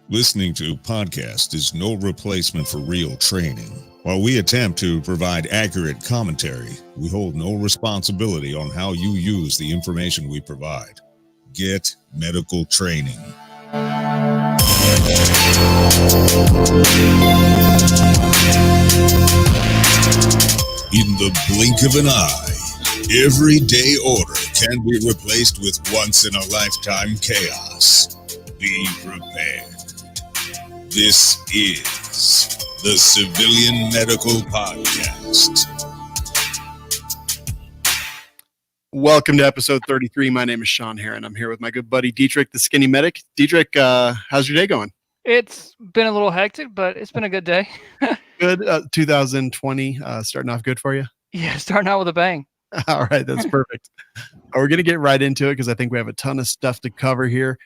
Listening to podcast is no replacement for real training. While we attempt to provide accurate commentary, we hold no responsibility on how you use the information we provide. Get medical training. In the blink of an eye, everyday order can be replaced with once-in-a-lifetime chaos. Be prepared. This is the Civilian Medical Podcast. Welcome to episode 33. My name is Sean Heron. I'm here with my good buddy Dietrich, the skinny medic. Dietrich, how's your day going? It's been a little hectic, but it's been a good day. Good. 2020 starting off good for you? Yeah, starting out with a bang. All right, that's perfect. We're going to get right into it because I think we have a ton of stuff to cover here.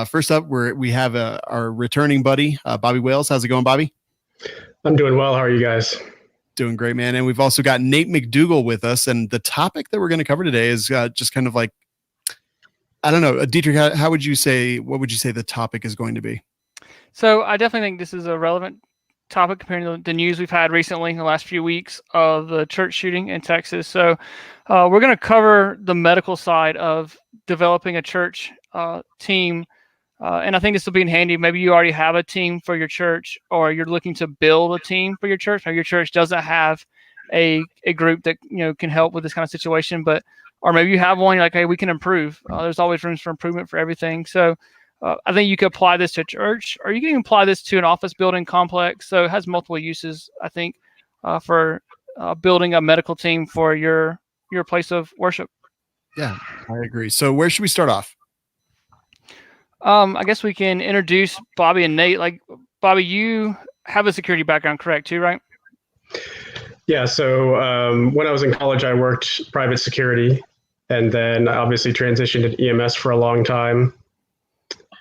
First up, we have our returning buddy, Bobby Wales. How's it going, Bobby? I'm doing well. How are you guys? Doing great, man. And we've also got Nate McDougall with us. And the topic that we're going to cover today is just kind of like, I don't know, Dietrich, what would you say the topic is going to be? So I definitely think this is a relevant topic compared to the news we've had recently in the last few weeks of the church shooting in Texas. So we're going to cover the medical side of developing a church team. And I think this will be handy. Maybe you already have a team for your church, or you're looking to build a team for your church. Maybe your church doesn't have a group that can help with this kind of situation, or maybe you have one. You're like, hey, we can improve. There's always room for improvement for everything. So I think you could apply this to church, or you can even apply this to an office building complex. So it has multiple uses, I think, for building a medical team for your place of worship. Yeah, I agree. So where should we start off? I guess we can introduce Bobby and Nate. Like, Bobby, you have a security background, correct, too, right? Yeah. So when I was in college, I worked private security, and then I obviously transitioned to EMS for a long time.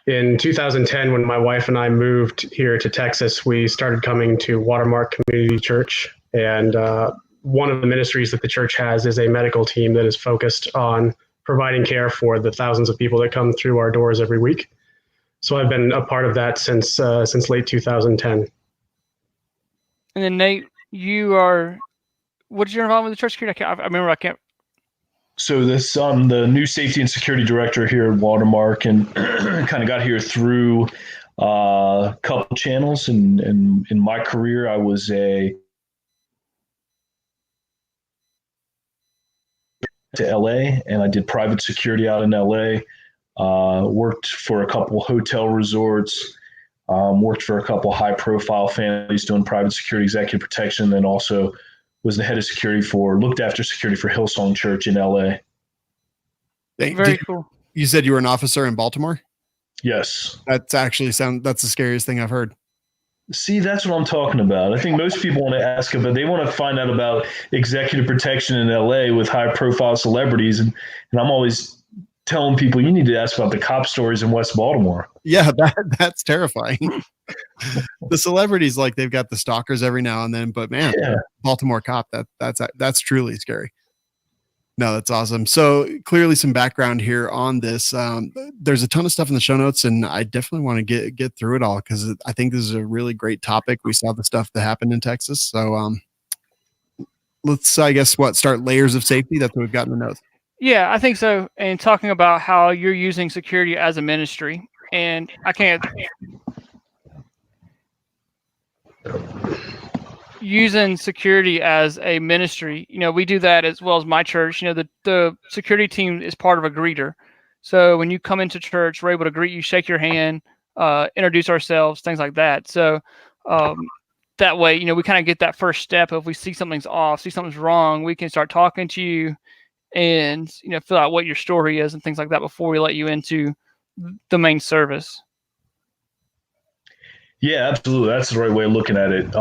In 2010, when my wife and I moved here to Texas, we started coming to Watermark Community Church. And one of the ministries that the church has is a medical team that is focused on providing care for the thousands of people that come through our doors every week. So I've been a part of that since late 2010. And then Nate, what's your involvement with the church security? I can't. So I'm the new safety and security director here at Watermark, and kind of got here through a couple channels. And in my career, I was to LA, and I did private security out in LA. Worked for a couple hotel resorts, worked for a couple high-profile families doing private security, executive protection, and also was the head of looked after security for Hillsong Church in LA. Very cool. You said you were an officer in Baltimore? Yes. That's the scariest thing I've heard. See, that's what I'm talking about. I think most people want to ask about, they want to find out about executive protection in LA with high-profile celebrities, and I'm always telling people you need to ask about the cop stories in West Baltimore. Yeah, that's terrifying. The celebrities, like, they've got the stalkers every now and then, but man, yeah. Baltimore cop, that's truly scary. No, that's awesome. So clearly some background here on this. There's a ton of stuff in the show notes, and I definitely want to get through it all because I think this is a really great topic. We saw the stuff that happened in Texas. So let's, I guess, start layers of safety. That's what we've got in the notes. Yeah, I think so. And talking about how you're using security as a ministry, and I can't using security as a ministry. We do that as well as my church. The security team is part of a greeter. So when you come into church, we're able to greet you, shake your hand, introduce ourselves, things like that. So that way, we kind of get that first step. If we see something's off, see something's wrong, we can start talking to you and fill out what your story is and things like that before we let you into the main service. Yeah, absolutely. That's the right way of looking at it.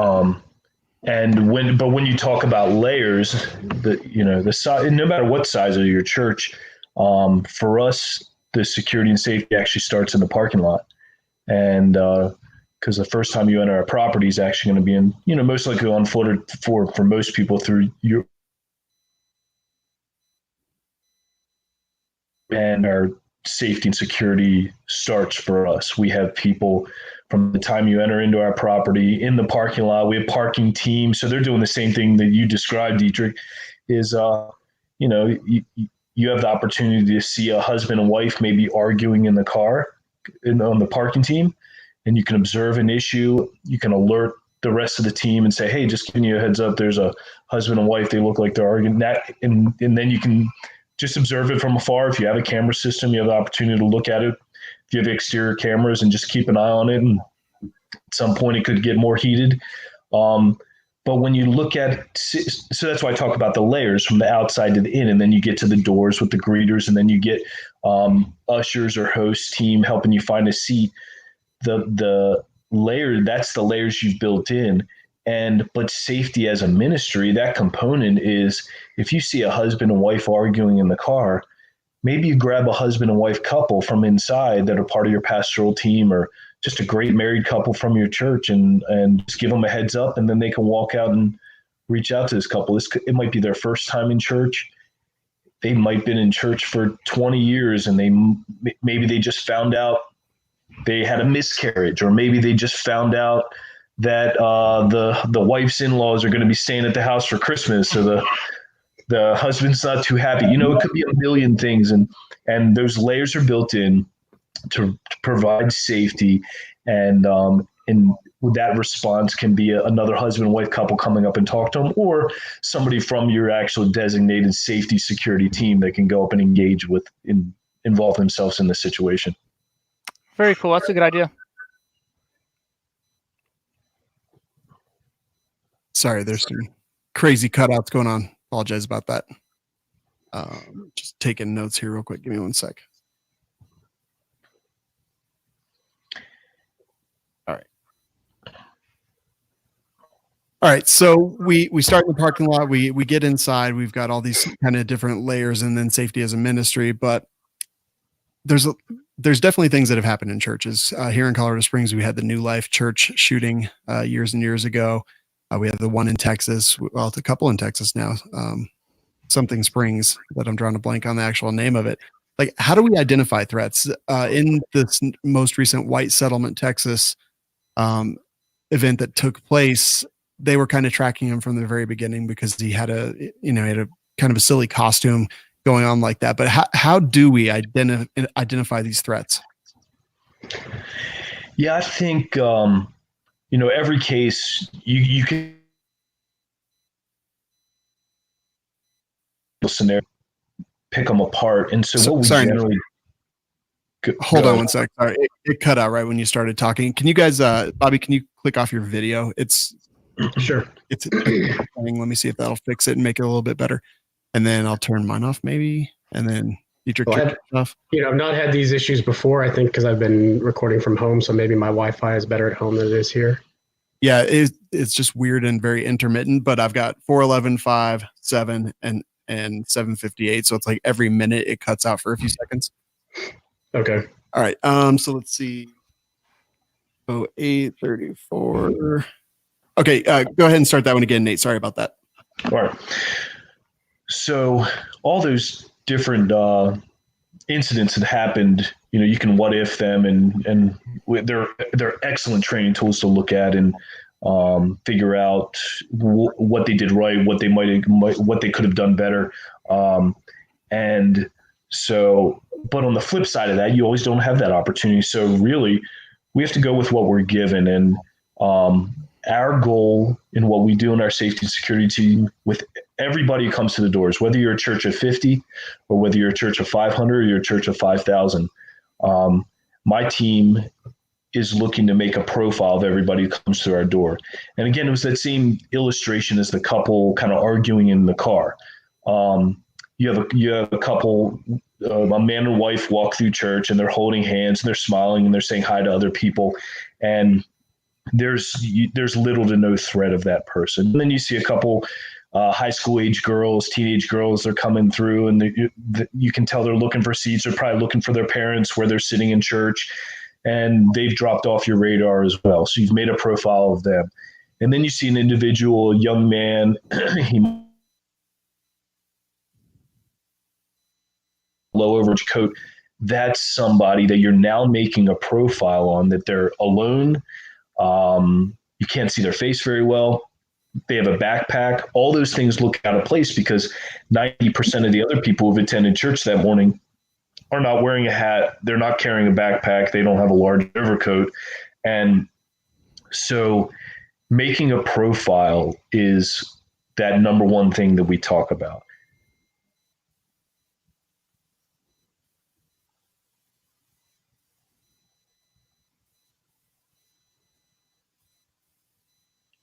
And when you talk about layers, the size, no matter what size of your church, for us, the security and safety actually starts in the parking lot. And because the first time you enter our property is actually going to be in, most likely unfooted for most people through your. And our safety and security starts for us. We have people from the time you enter into our property. In the parking lot, we have parking teams. So they're doing the same thing that you described, Dietrich, is, you have the opportunity to see a husband and wife maybe arguing in the car on the parking team, and you can observe an issue. You can alert the rest of the team and say, hey, just giving you a heads up, there's a husband and wife. They look like they're arguing that. And then you can just observe it from afar. If you have a camera system, you have the opportunity to look at it. If you have exterior cameras, and just keep an eye on it. And at some point it could get more heated. But when you look at, so that's why I talk about the layers from the outside to the in, and then you get to the doors with the greeters, and then you get ushers or host team helping you find a seat. The layer, that's the layers you've built in. But safety as a ministry, that component is, if you see a husband and wife arguing in the car, maybe you grab a husband and wife couple from inside that are part of your pastoral team, or just a great married couple from your church, and just give them a heads up, and then they can walk out and reach out to this couple. It might be their first time in church. They might have been in church for 20 years, and maybe they just found out they had a miscarriage, or maybe they just found out that the wife's in-laws are going to be staying at the house for Christmas, so the husband's not too happy. It could be a million things, and those layers are built in to provide safety, and that response can be another husband and wife couple coming up and talk to them, or somebody from your actual designated safety security team that can go up and engage with and involve themselves in the situation. Very cool. That's a good idea. Sorry, there's some crazy cutouts going on. Apologize about that. Just taking notes here real quick. Give me one sec. All right. So we start in the parking lot. We get inside. We've got all these kind of different layers, and then safety as a ministry. But there's definitely things that have happened in churches. Here in Colorado Springs, we had the New Life Church shooting years and years ago. We have the one in Texas. Well, it's a couple in Texas now. Something Springs, but I'm drawing a blank on the actual name of it. Like, how do we identify threats? In this most recent White Settlement, Texas event that took place, they were kind of tracking him from the very beginning because he had a kind of a silly costume going on like that. But how do we identify these threats? Yeah, I think, every case you can scenario, pick them apart. And so what we generally hold on one sec. Sorry, it cut out right when you started talking. Can you guys, Bobby, can you click off your video? It's sure. Let me see if that'll fix it and make it a little bit better. And then I'll turn mine off maybe. And then I've not had these issues before, I think, because I've been recording from home. So maybe my Wi-Fi is better at home than it is here. Yeah, it's just weird and very intermittent, but I've got 411, 5, 7, and 758. So it's like every minute it cuts out for a few seconds. Okay. All right. So let's see. 8:34. Okay, go ahead and start that one again, Nate. Sorry about that. All right. So all those different incidents that happened, you can what if them, and they're excellent training tools to look at and figure out what they did right, what they could have done better. And so, but on the flip side of that, you always don't have that opportunity. So really, we have to go with what we're given, and our goal in what we do in our safety and security team with everybody who comes to the doors, whether you're a church of 50 or whether you're a church of 500 or you're a church of 5,000, my team is looking to make a profile of everybody who comes through our door. And again, it was that same illustration as the couple kind of arguing in the car. You have a couple, a man and wife walk through church, and they're holding hands and they're smiling and they're saying hi to other people. And there's little to no threat of that person. And then you see a couple high school age girls, teenage girls, they're coming through, and you can tell they're looking for seats. They're probably looking for their parents where they're sitting in church, and they've dropped off your radar as well. So you've made a profile of them. And then you see an individual, a young man, low overage coat, that's somebody that you're now making a profile on, that they're alone. You can't see their face very well. They have a backpack. All those things look out of place because 90% of the other people who've attended church that morning are not wearing a hat. They're not carrying a backpack. They don't have a large overcoat. And so making a profile is that number one thing that we talk about.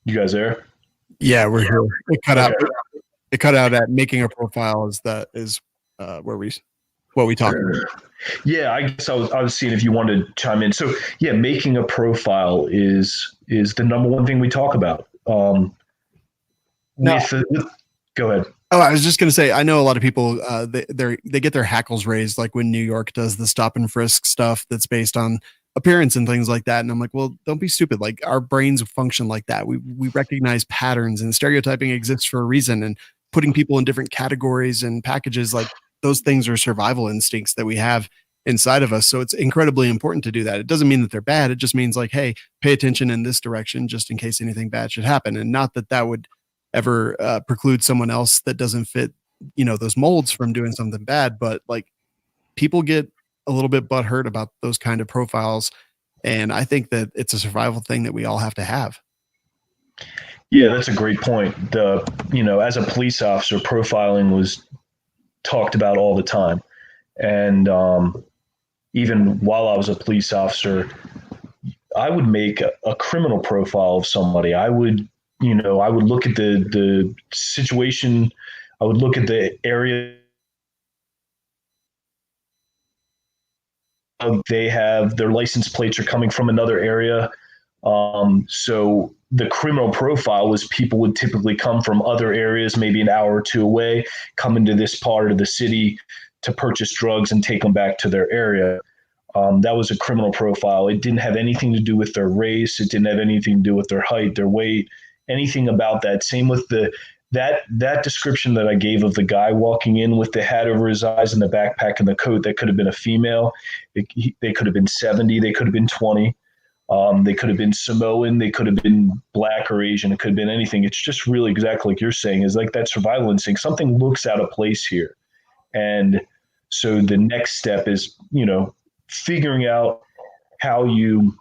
You guys there? Yeah, we're here. It cut out. It cut out at making a profile is where what we talked about. Yeah, I guess I was seeing if you wanted to chime in. So yeah, making a profile is the number one thing we talk about. Go ahead. Oh, I was just going to say, I know a lot of people, they get their hackles raised, like when New York does the stop and frisk stuff that's based on appearance and things like that. And I'm like, well, don't be stupid. Like, our brains function like that. We recognize patterns, and stereotyping exists for a reason. And putting people in different categories and packages, like, those things are survival instincts that we have inside of us. So it's incredibly important to do that. It doesn't mean that they're bad. It just means, like, hey, pay attention in this direction just in case anything bad should happen. And not that would ever preclude someone else that doesn't fit, those molds from doing something bad. But, like, people get a little bit butthurt about those kind of profiles. And I think that it's a survival thing that we all have to have. Yeah, that's a great point. As a police officer, profiling was talked about all the time. And even while I was a police officer, I would make a criminal profile of somebody. I would look at the situation. I would look at the area they have. Their license plates are coming from another area. So the criminal profile was people would typically come from other areas, maybe an hour or two away, come into this part of the city to purchase drugs and take them back to their area. That was a criminal profile. It didn't have anything to do with their race. It didn't have anything to do with their height, their weight, anything about that. Same with that description that I gave of the guy walking in with the hat over his eyes and the backpack and the coat. That could have been a female. They could have been 70. They could have been 20. They could have been Samoan. They could have been black or Asian. It could have been anything. It's just really exactly like you're saying, is like that survival instinct. Something looks out of place here. And so the next step is, figuring out how you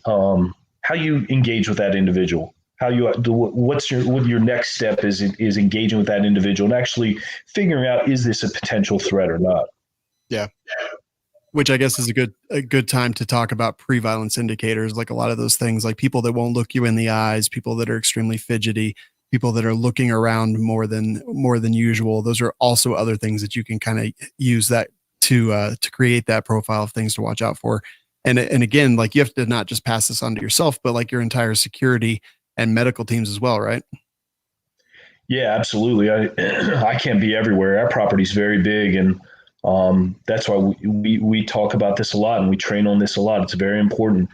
engage with that individual. What your next step is engaging with that individual and actually figuring out, is this a potential threat or not? Yeah. Which I guess is a good time to talk about pre-violence indicators, like a lot of those things, like people that won't look you in the eyes, people that are extremely fidgety, people that are looking around more than usual. Those are also other things that you can kind of use that to create that profile of things to watch out for. And again, like, you have to not just pass this on to yourself, but like your entire security and medical teams as well, right? Yeah, absolutely. I can't be everywhere. Our property is very big, and that's why we talk about this a lot and we train on this a lot. It's very important.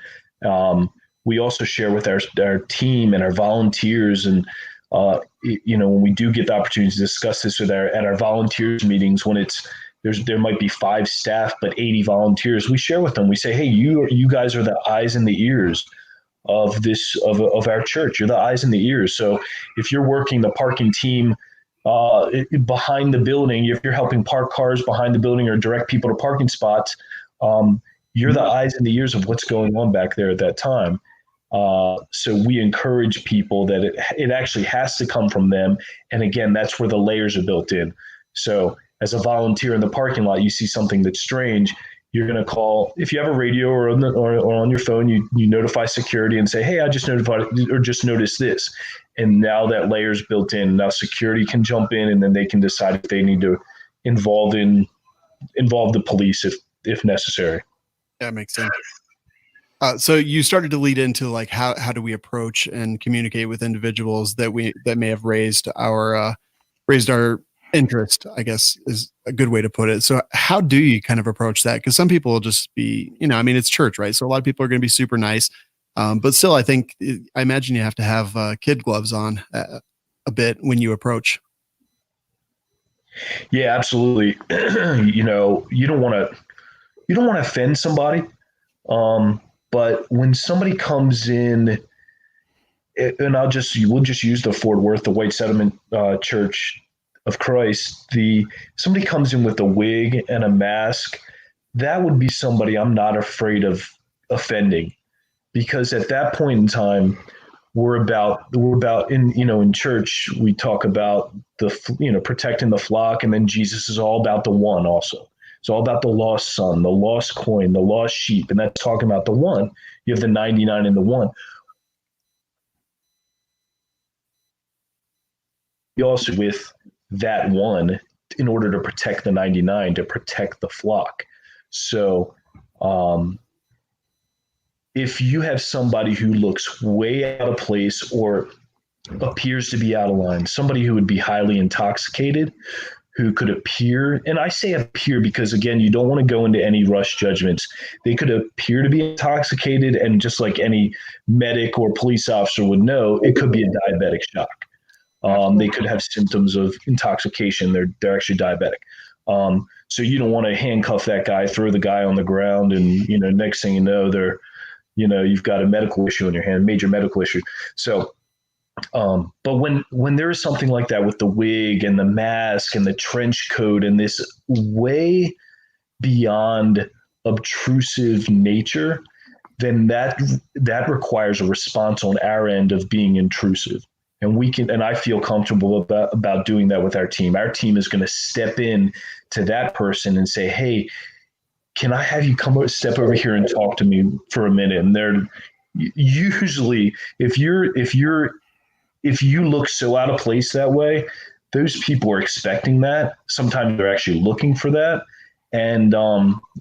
We also share with our team and our volunteers, and when we do get the opportunity to discuss this at our volunteers meetings, when there might be 5 staff but 80 volunteers, we share with them. We say, hey, you guys are the eyes and the ears of our church. You're the eyes and the ears. So if you're working the parking team behind the building, if you're helping park cars behind the building or direct people to parking spots, you're the eyes and the ears of what's going on back there at that time. So we encourage people that it actually has to come from them. And again, that's where the layers are built in. So as a volunteer in the parking lot, you see something that's strange, you're going to call, if you have a radio or on your phone, you notify security and say, hey, I just notified or just noticed this. And now that layer is built in. Now security can jump in, and then they can decide if they need to involve the police if necessary. That makes sense. So you started to lead into, like, how do we approach and communicate with individuals that may have raised our interest, I guess is a good way to put it. So how do you kind of approach that? Because some people will just be, it's church, right? So a lot of people are going to be super nice. But still, I imagine you have to have kid gloves on a bit when you approach. Yeah, absolutely. You don't want to you don't want to offend somebody. But when somebody comes in, and we'll just use the Fort Worth, the White Settlement Church of Christ. Somebody comes in with a wig and a mask, that would be somebody I'm not afraid of offending, because at that point in time, we're about in church we talk about protecting the flock, and then Jesus is all about the one also. It's all about the lost son, the lost coin, the lost sheep, and that's talking about the one. You have the 99 and the one. You also with that one in order to protect the 99, to protect the flock. So if you have somebody who looks way out of place or appears to be out of line, somebody who would be highly intoxicated, who could appear, and I say appear because, again, you don't want to go into any rush judgments. They could appear to be intoxicated, and just like any medic or police officer would know, it could be a diabetic shock. They could have symptoms of intoxication. They're actually diabetic. So you don't want to handcuff that guy, throw the guy on the ground, and next thing you know, you've got a medical issue in your hand, major medical issue. So, but when there is something like that with the wig and the mask and the trench coat and this way beyond obtrusive nature, then that requires a response on our end of being intrusive. And I feel comfortable about doing that with our team. Our team is going to step in to that person and say, "Hey, can I have you step over here and talk to me for a minute?" And they're usually, if you look so out of place that way, those people are expecting that. Sometimes they're actually looking for that, and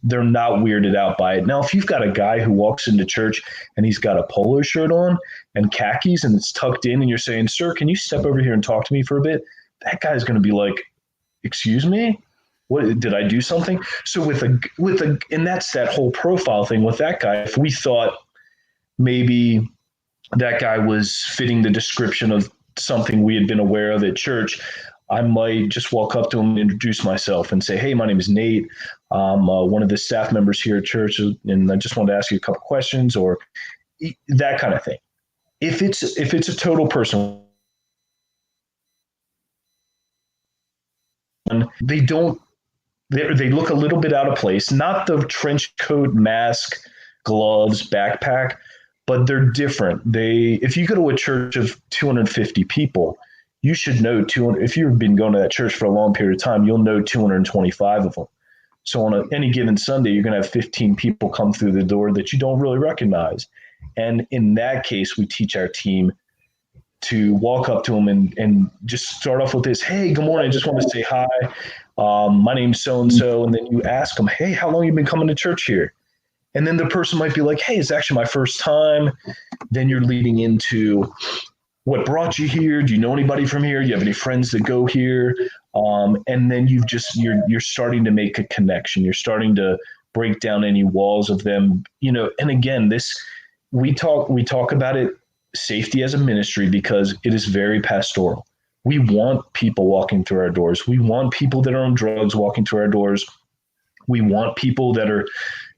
they're not weirded out by it. Now, if you've got a guy who walks into church and he's got a polo shirt on and khakis and it's tucked in, and you're saying, "Sir, can you step over here and talk to me for a bit?" That guy's going to be like, "Excuse me? What, did I do something?" So and that's that whole profile thing with that guy. If we thought maybe that guy was fitting the description of something we had been aware of at church, I might just walk up to him and introduce myself and say, "Hey, my name is Nate. I'm one of the staff members here at church, and I just wanted to ask you a couple questions," or that kind of thing. If it's a total person, they look a little bit out of place. Not the trench coat, mask, gloves, backpack, but they're different. If you go to a church of 250 people, you should know 200. If you've been going to that church for a long period of time, you'll know 225 of them. So on any given Sunday, you're going to have 15 people come through the door that you don't really recognize. And in that case, we teach our team to walk up to them and just start off with this: "Hey, good morning. I just want to say hi. My name's so-and-so." And then you ask them, "Hey, how long have you been coming to church here?" And then the person might be like, "Hey, it's actually my first time." Then you're leading into, "What brought you here? Do you know anybody from here? Do you have any friends that go here?" And then you're starting to make a connection. You're starting to break down any walls of them, And again, we talk about it, safety as a ministry, because it is very pastoral. We want people walking through our doors. We want people that are on drugs walking through our doors. We want people that are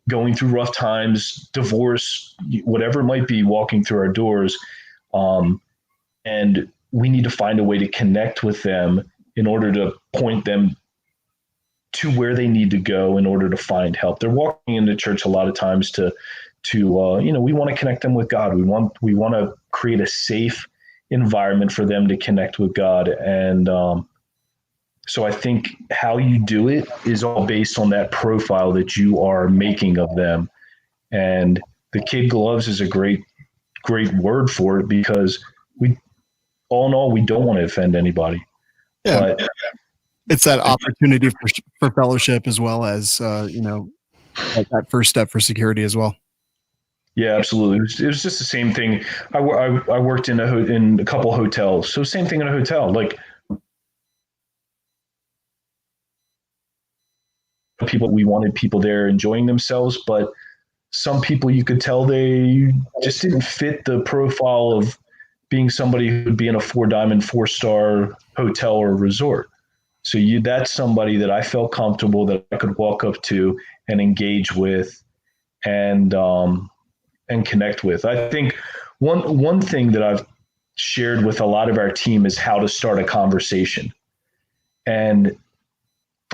going through rough times, divorce, whatever it might be, walking through our doors. And we need to find a way to connect with them in order to point them to where they need to go in order to find help. They're walking into church a lot of times we want to connect them with God. We want to create a safe environment for them to connect with God. And so I think how you do it is all based on that profile that you are making of them. And the kid gloves is a great word for it, because all in all, we don't want to offend anybody. Yeah. But it's that opportunity for fellowship, as well as, that first step for security as well. Yeah, absolutely. It was just the same thing. I worked in a couple hotels. So same thing in a hotel. Like, we wanted people there enjoying themselves, but some people, you could tell they just didn't fit the profile of being somebody who would be in a 4-diamond, 4-star hotel or resort. So that's somebody that I felt comfortable that I could walk up to and engage with and connect with. I think one thing that I've shared with a lot of our team is how to start a conversation. And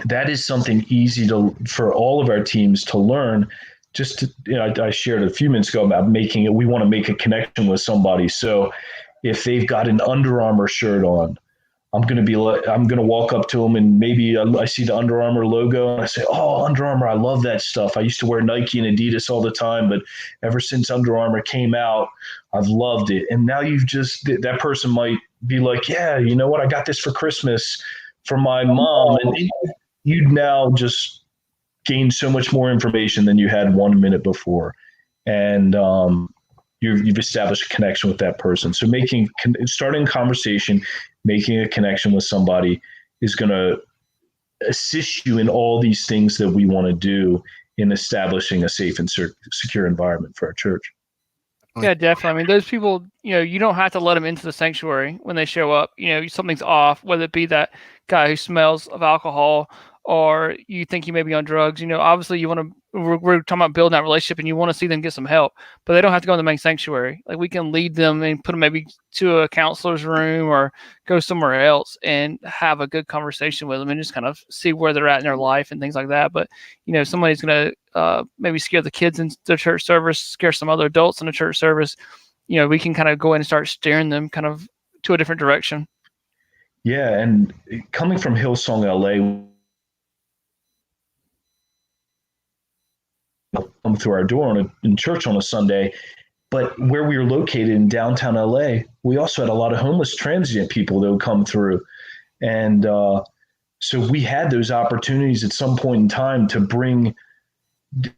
that is something easy for all of our teams to learn. Just to, I shared a few minutes ago about we want to make a connection with somebody. So if they've got an Under Armour shirt on, I'm going to walk up to them, and maybe I see the Under Armour logo and I say, "Oh, Under Armour, I love that stuff. I used to wear Nike and Adidas all the time, but ever since Under Armour came out, I've loved it." And now that person might be like, "Yeah, you know what? I got this for Christmas for my mom." And you'd now just gain so much more information than you had 1 minute before. And, you've established a connection with that person. So starting a conversation, making a connection with somebody is going to assist you in all these things that we want to do in establishing a safe and secure environment for our church. Yeah, definitely. I mean, those people, you don't have to let them into the sanctuary when they show up. Something's off, whether it be that guy who smells of alcohol or you think he may be on drugs. Obviously we're talking about building that relationship and you want to see them get some help, but they don't have to go in the main sanctuary. Like, we can lead them and put them maybe to a counselor's room or go somewhere else and have a good conversation with them and just kind of see where they're at in their life and things like that. But, somebody's going to maybe scare the kids in the church service, scare some other adults in the church service. We can kind of go in and start steering them kind of to a different direction. Yeah. And coming from Hillsong LA, come through our door in church on a Sunday, but where we were located in downtown LA, we also had a lot of homeless transient people that would come through. And so we had those opportunities at some point in time to bring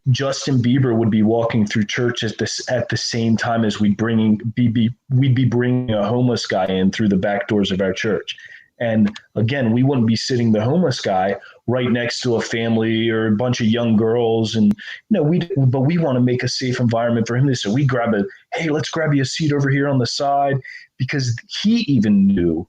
Justin Bieber would be walking through church at the same time as we'd be bringing a homeless guy in through the back doors of our church. And again, we wouldn't be sitting the homeless guy right next to a family or a bunch of young girls. And, but we want to make a safe environment for him. So we hey, let's grab you a seat over here on the side, because he even knew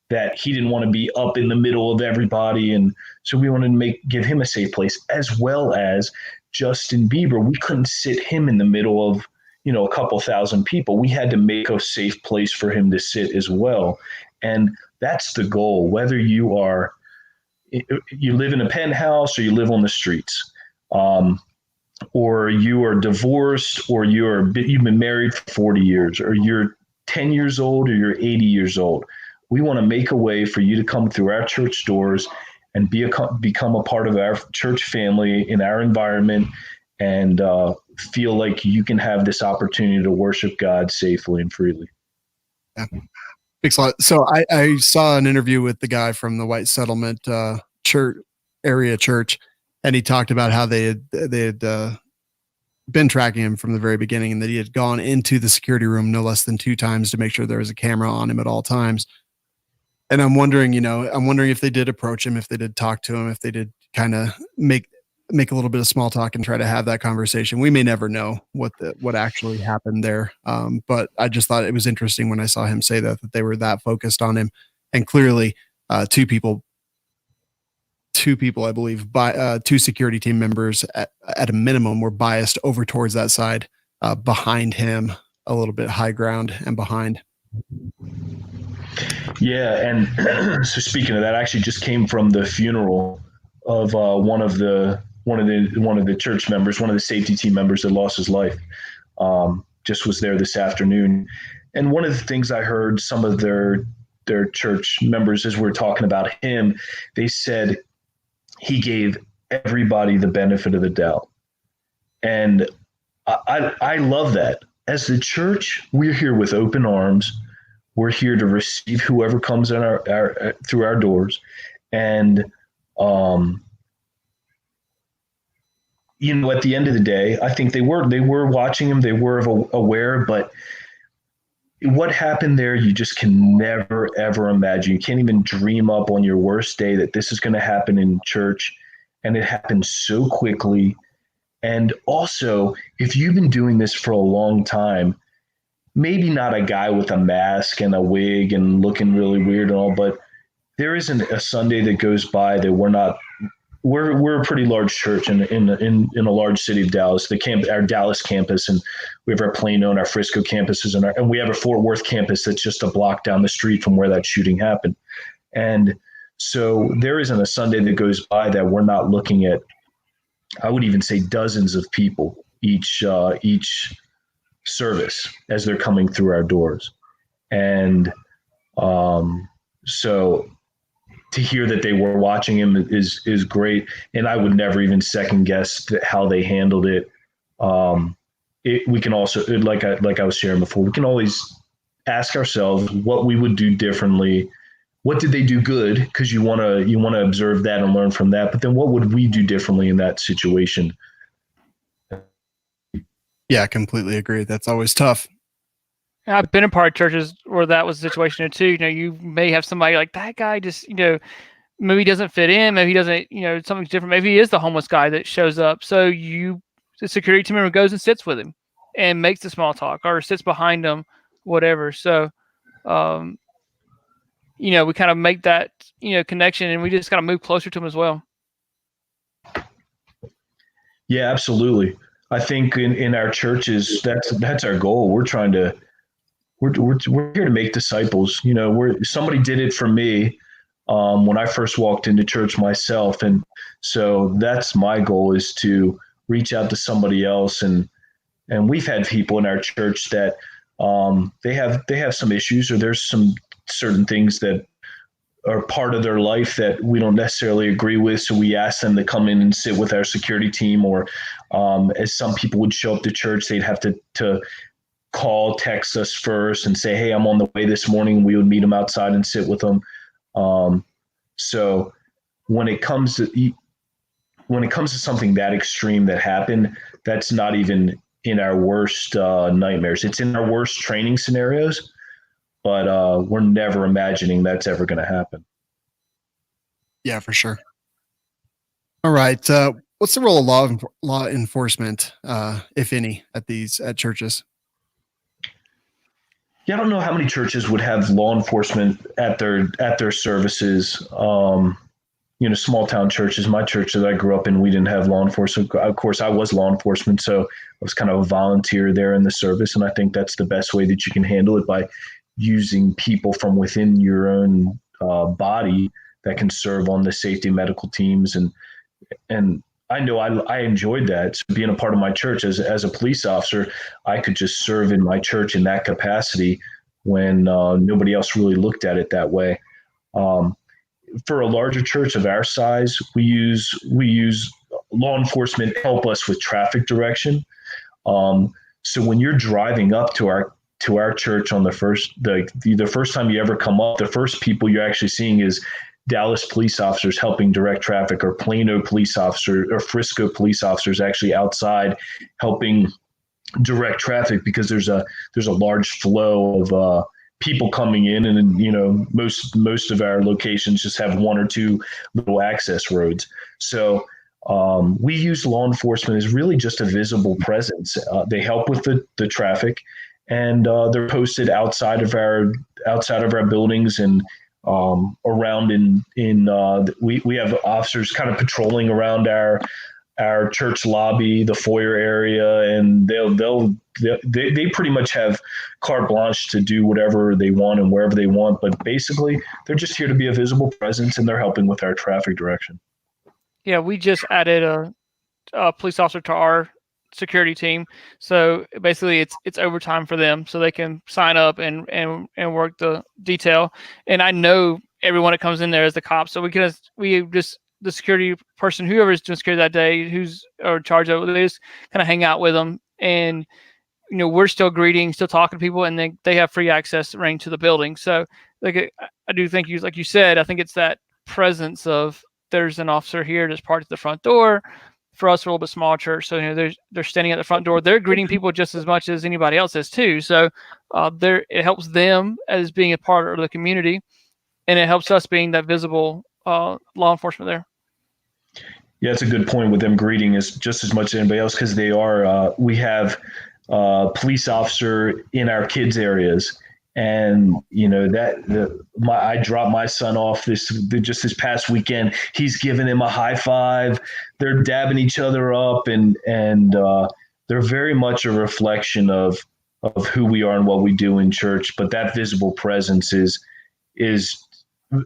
that he didn't want to be up in the middle of everybody. And so we wanted to give him a safe place, as well as Justin Bieber. We couldn't sit him in the middle of, a couple thousand people. We had to make a safe place for him to sit as well. And that's the goal, whether you live in a penthouse or you live on the streets, or you are divorced, or you've been married for 40 years, or you're 10 years old, or you're 80 years old. We want to make a way for you to come through our church doors and become a part of our church family in our environment, and feel like you can have this opportunity to worship God safely and freely. Yeah. Thanks a lot. So I saw an interview with the guy from the White Settlement church, and he talked about how they had been tracking him from the very beginning, and that he had gone into the security room no less than 2 times to make sure there was a camera on him at all times. And I'm wondering if they did approach him, if they did talk to him, if they did kind of make a little bit of small talk and try to have that conversation. We may never know what actually happened there. But I just thought it was interesting when I saw him say that they were that focused on him. And clearly two people, I believe, by 2 security team members at a minimum were biased over towards that side, behind him, a little bit high ground and behind. Yeah. And so speaking of that, I actually just came from the funeral of one of the church members, one of the safety team members that lost his life. Just was there this afternoon. And one of the things I heard some of their church members, as we're talking about him, they said he gave everybody the benefit of the doubt. And I love that. As the church, we're here with open arms. We're here to receive whoever comes in through our doors. And, at the end of the day, I think they were watching him. They were aware, but what happened there, you just can never, ever imagine. You can't even dream up on your worst day that this is going to happen in church. And it happened so quickly. And also, if you've been doing this for a long time, maybe not a guy with a mask and a wig and looking really weird and all, but there isn't a Sunday that goes by that we're not we're a pretty large church in a large city of Dallas. Our Dallas campus, and we have our Plano and our Frisco campuses, and we have a Fort Worth campus that's just a block down the street from where that shooting happened. And so there isn't a Sunday that goes by that we're not looking at, I would even say, dozens of people each service as they're coming through our doors. And so to hear that they were watching him is great. And I would never even second guess how they handled it. We can also, like I was sharing before, we can always ask ourselves what we would do differently. What did they do good? Because you want to observe that and learn from that. But then what would we do differently in that situation? Yeah, I completely agree. That's always tough. I've been a part of churches where that was the situation too. You may have somebody like that guy just, maybe doesn't fit in. Maybe he doesn't, something's different. Maybe he is the homeless guy that shows up. So the security team member goes and sits with him and makes the small talk or sits behind him, whatever. So, we kind of make that, connection, and we just got to move closer to him as well. Yeah, absolutely. I think in our churches, that's our goal. We're here to make disciples. Somebody did it for me when I first walked into church myself, and so that's my goal, is to reach out to somebody else. And we've had people in our church that they have some issues, or there's some certain things that are part of their life that we don't necessarily agree with. So we ask them to come in and sit with our security team, or as some people would show up to church, they'd have to call, text us first and say, hey, I'm on the way this morning. We would meet them outside and sit with them. So when it comes to something that extreme that happened, that's not even in our worst nightmares. It's in our worst training scenarios, but we're never imagining that's ever going to happen. Yeah, for sure. All right. What's the role of law enforcement, if any, at churches? Yeah, I don't know how many churches would have law enforcement at their services. Small town churches. My church that I grew up in, we didn't have law enforcement. Of course, I was law enforcement, so I was kind of a volunteer there in the service. And I think that's the best way that you can handle it, by using people from within your own body that can serve on the safety medical teams. And I know I enjoyed that. So being a part of my church as a police officer, I could just serve in my church in that capacity when nobody else really looked at it that way. For a larger church of our size, we use law enforcement to help us with traffic direction. So when you're driving up to our church on the first time you ever come up, the first people you're actually seeing is Dallas police officers helping direct traffic, or Plano police officers, or Frisco police officers actually outside helping direct traffic, because there's a large flow of people coming in, and most of our locations just have one or two little access roads. So we use law enforcement as really just a visible presence. They help with the traffic, and they're posted outside of our buildings and around we have officers kind of patrolling around our church lobby, the foyer area, and they pretty much have carte blanche to do whatever they want and wherever they want. But basically, they're just here to be a visible presence, and they're helping with our traffic direction. Yeah, we just added a police officer to our security team, so basically it's overtime for them, so they can sign up and work the detail. And I know everyone that comes in there is the cops, so we just the security person, whoever's doing security that day, who's in charge of it, they just kind of hang out with them, and we're still greeting, still talking to people, and they have free access ring to the building. So I do think like you said, I think it's that presence of there's an officer here that's parked at the front door. For us, we're a little bit smaller church, so they're standing at the front door. They're greeting people just as much as anybody else is too. So it helps them as being a part of the community, and it helps us being that visible law enforcement there. Yeah, it's a good point with them greeting is just as much as anybody else, because they are. We have a police officer in our kids areas, And I dropped my son off just this past weekend. He's giving him a high five. They're dabbing each other up, and they're very much a reflection of who we are and what we do in church. But that visible presence is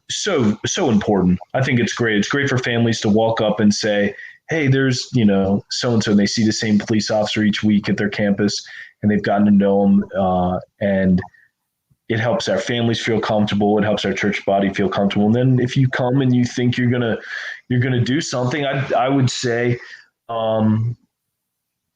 so important. I think it's great. It's great for families to walk up and say, hey, there's so and so, and they see the same police officer each week at their campus, and they've gotten to know them, and it helps our families feel comfortable. It helps our church body feel comfortable. And then if you come and you think you're gonna do something, I would say,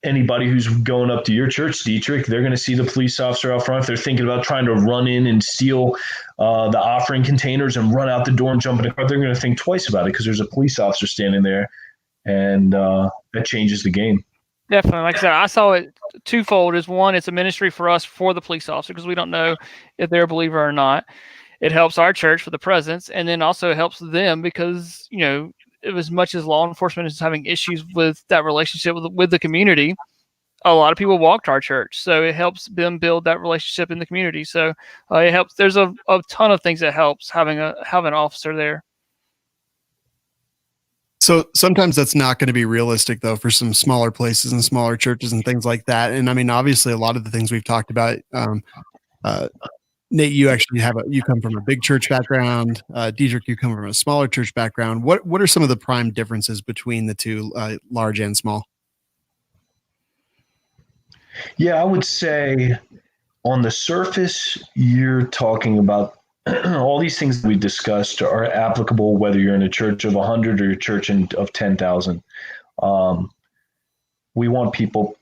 anybody who's going up to your church, Dietrich, they're going to see the police officer out front. If they're thinking about trying to run in and steal the offering containers and run out the door and jump in the car, they're going to think twice about it because there's a police officer standing there, and that changes the game. Definitely. Like I said, I saw it twofold. Is one, it's a ministry for us, for the police officer, because we don't know if they're a believer or not. It helps our church for the presence, and then also it helps them because, as much as law enforcement is having issues with that relationship with the community, a lot of people walk to our church. So it helps them build that relationship in the community. So it helps. There's a ton of things that helps having an officer there. So sometimes that's not going to be realistic, though, for some smaller places and smaller churches and things like that. And I mean, obviously, a lot of the things we've talked about, Nate, you actually you come from a big church background. Dietrich, you come from a smaller church background. What are some of the prime differences between the two, large and small? Yeah, I would say on the surface, you're talking about all these things that we discussed are applicable whether you're in a church of 100 or a church of 10,000. We want people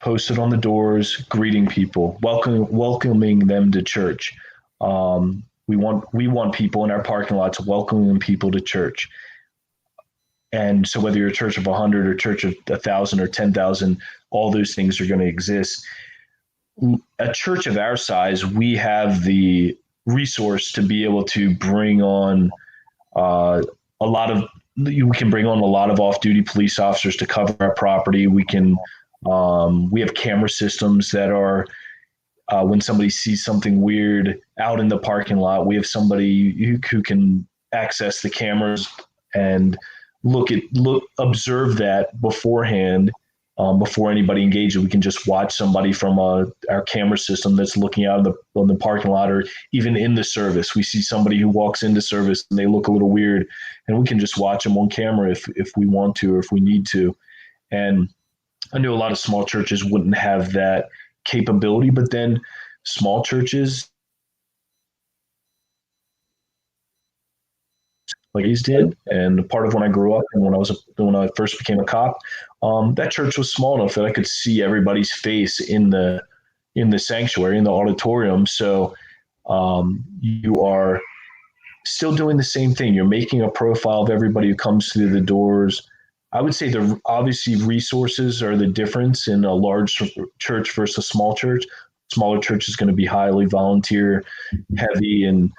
posted on the doors, greeting people, welcoming them to church. We want people in our parking lots welcoming people to church. And so whether you're a church of 100 or a church of 1,000 or 10,000, all those things are going to exist. A church of our size, we have the resource to be able to bring on we can bring on a lot of off-duty police officers to cover our property. We have camera systems that are when somebody sees something weird out in the parking lot, we have somebody who can access the cameras and observe that beforehand. Before anybody engages, we can just watch somebody from our camera system that's looking out on the parking lot, or even in the service. We see somebody who walks into service and they look a little weird, and we can just watch them on camera if we want to or if we need to. And I know a lot of small churches wouldn't have that capability, but then small churches like he's did, and part of when I grew up and when I first became a cop, that church was small enough that I could see everybody's face in the sanctuary, in the auditorium. So you are still doing the same thing. You're making a profile of everybody who comes through the doors. I would say obviously resources are the difference in a large church versus a small church. Smaller church is going to be highly volunteer heavy, and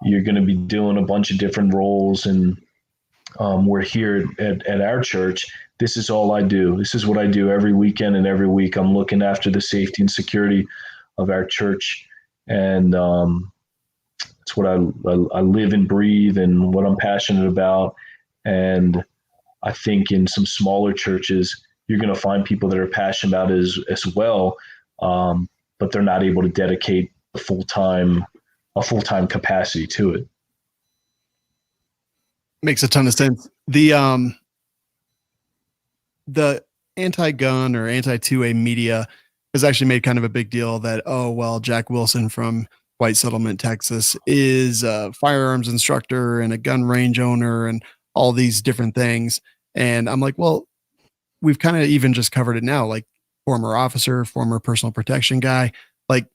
you're going to be doing a bunch of different roles. And we're here at our church. This is all I do. This is what I do every weekend and every week. I'm looking after the safety and security of our church. And it's what I live and breathe and what I'm passionate about. And I think in some smaller churches, you're going to find people that are passionate about it as well, but they're not able to dedicate a full-time capacity to it. Makes a ton of sense. The anti-gun or anti-2A media has actually made kind of a big deal that, Jack Wilson from White Settlement, Texas is a firearms instructor and a gun range owner and all these different things. And I'm like, well, we've kind of even just covered it now, like former officer, former personal protection guy. Like,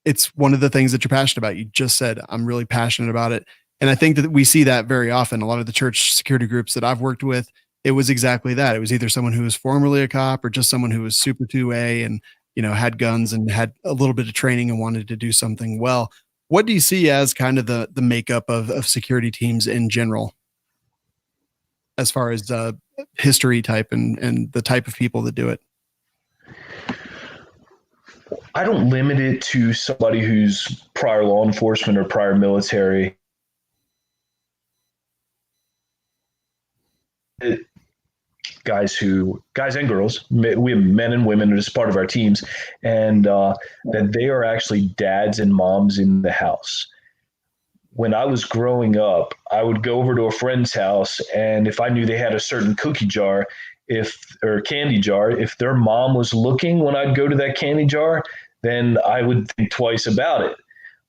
it's one of the things that you're passionate about. You just said, I'm really passionate about it. And I think that we see that very often. A lot of the church security groups that I've worked with, it was exactly that. It was either someone who was formerly a cop or just someone who was super 2A and, had guns and had a little bit of training and wanted to do something well. What do you see as kind of the makeup of security teams in general, as far as history type and the type of people that do it? I don't limit it to somebody who's prior law enforcement or prior military. Guys and girls, we have men and women as part of our teams, and that they are actually dads and moms in the house. When I was growing up, I would go over to a friend's house, and if I knew they had a certain cookie jar, or candy jar, if their mom was looking when I'd go to that candy jar, then I would think twice about it.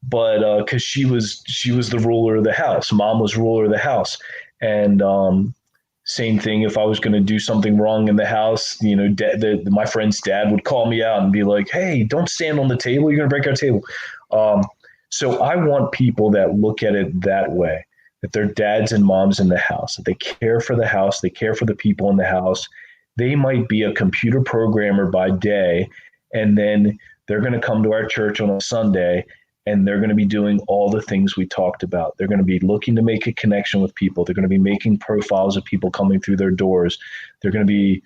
But because she was the ruler of the house, mom was ruler of the house, and same thing if I was going to do something wrong in the house, my friend's dad would call me out and be like, "Hey, don't stand on the table. You're going to break our table." So I want people that look at it that way, that they're dads and moms in the house, that they care for the house, they care for the people in the house. They might be a computer programmer by day, and then they're going to come to our church on a Sunday, and they're going to be doing all the things we talked about. They're going to be looking to make a connection with people. They're going to be making profiles of people coming through their doors. They're going to be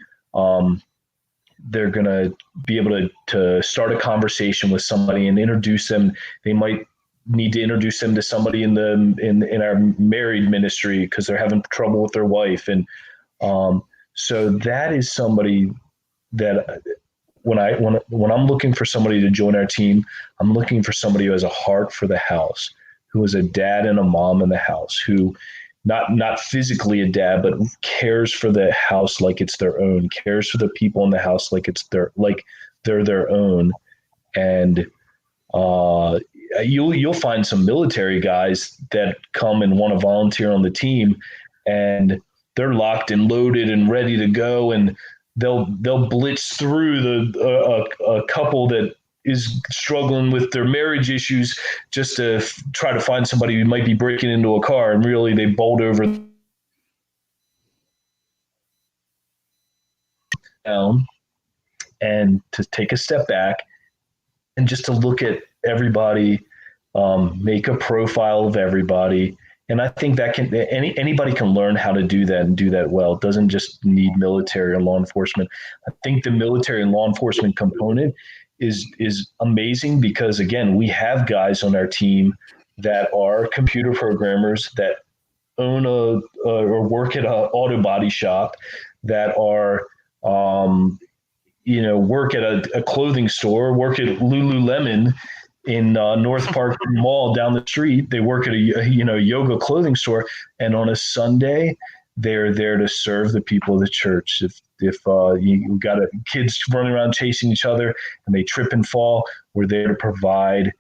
able to start a conversation with somebody and introduce them. They might need to introduce them to somebody in our married ministry because they're having trouble with their wife. And so that is somebody that when I'm looking for somebody to join our team, I'm looking for somebody who has a heart for the house, who is a dad and a mom in the house, who not physically a dad, but cares for the house like it's their own, cares for the people in the house like they're their own. And you'll find some military guys that come and want to volunteer on the team, and they're locked and loaded and ready to go, and they'll blitz through a couple that is struggling with their marriage issues just to try to find somebody who might be breaking into a car, and really they bolt over down and to take a step back and just to look at everybody, make a profile of everybody. And I think that anybody can learn how to do that and do that well. It doesn't just need military or law enforcement. I think the military and law enforcement component is amazing because, again, we have guys on our team that are computer programmers that own or work at an auto body shop, that are work at a clothing store, work at Lululemon in North Park Mall down the street. They work at a yoga clothing store, and on a Sunday, they're there to serve the people of the church. If you got kids running around chasing each other and they trip and fall, we're there to provide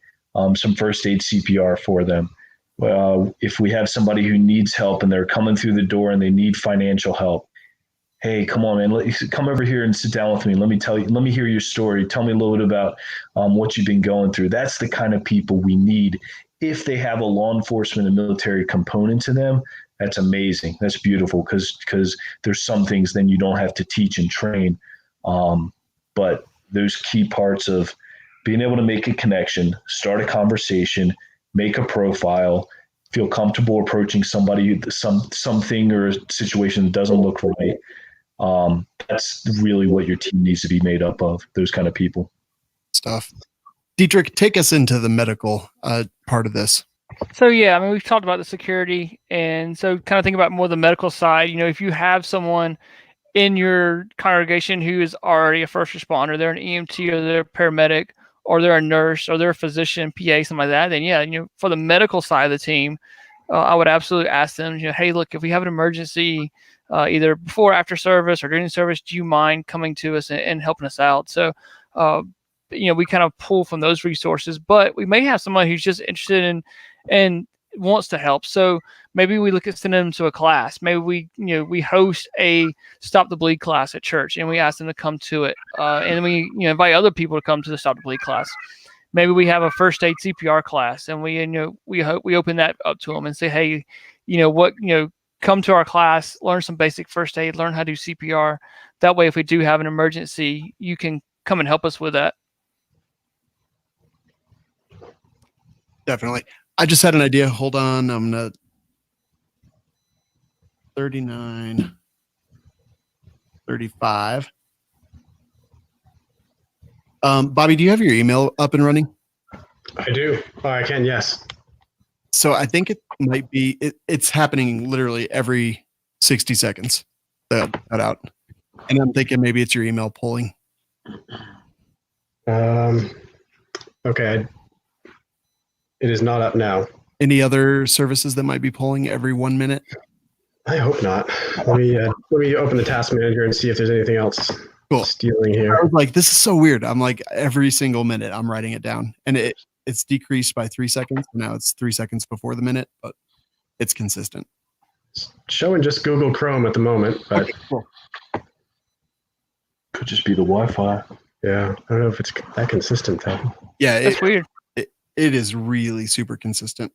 some first aid CPR for them. If we have somebody who needs help and they're coming through the door and they need financial help, hey, come on, man, come over here and sit down with me. Let me hear your story. Tell me a little bit about what you've been going through. That's the kind of people we need. If they have a law enforcement and military component to them, that's amazing. That's beautiful because there's some things then you don't have to teach and train. But those key parts of being able to make a connection, start a conversation, make a profile, feel comfortable approaching somebody, something or a situation that doesn't look right. That's really what your team needs to be made up of, those kind of people. Stuff. Dietrich, take us into the medical part of this. So, yeah, I mean, we've talked about the security, and so kind of think about more the medical side. If you have someone in your congregation who is already a first responder, they're an EMT or they're a paramedic or they're a nurse or they're a physician, PA, something like that, then yeah, for the medical side of the team, I would absolutely ask them, hey, look, if we have an emergency, either before or after service or during the service, do you mind coming to us and helping us out? So, we kind of pull from those resources, but we may have someone who's just interested in and wants to help. So maybe we look at sending them to a class. Maybe we host a Stop the Bleed class at church and we ask them to come to it. And we, invite other people to come to the Stop the Bleed class. Maybe we have a first aid CPR class and we open that up to them and say, hey, come to our class, learn some basic first aid, learn how to do CPR. That way, if we do have an emergency, you can come and help us with that. Definitely. I just had an idea. Hold on. I'm going to 39, 35. Bobby, do you have your email up and running? I do. Oh, I can. Yes. So I think it might be, it's happening literally every 60 seconds. That out. And I'm thinking maybe it's your email pulling. Okay. It is not up now. Any other services that might be pulling every 1 minute? I hope not. Let me open the task manager and see if there's anything else stealing here. I was like, this is so weird. I'm like, every single minute I'm writing it down, and it's decreased by 3 seconds. Now it's 3 seconds before the minute, but it's consistent. It's showing just Google Chrome at the moment, but okay, cool. Could just be the Wi-Fi. Yeah, I don't know if it's that consistent though. Yeah, that's weird. It is really super consistent.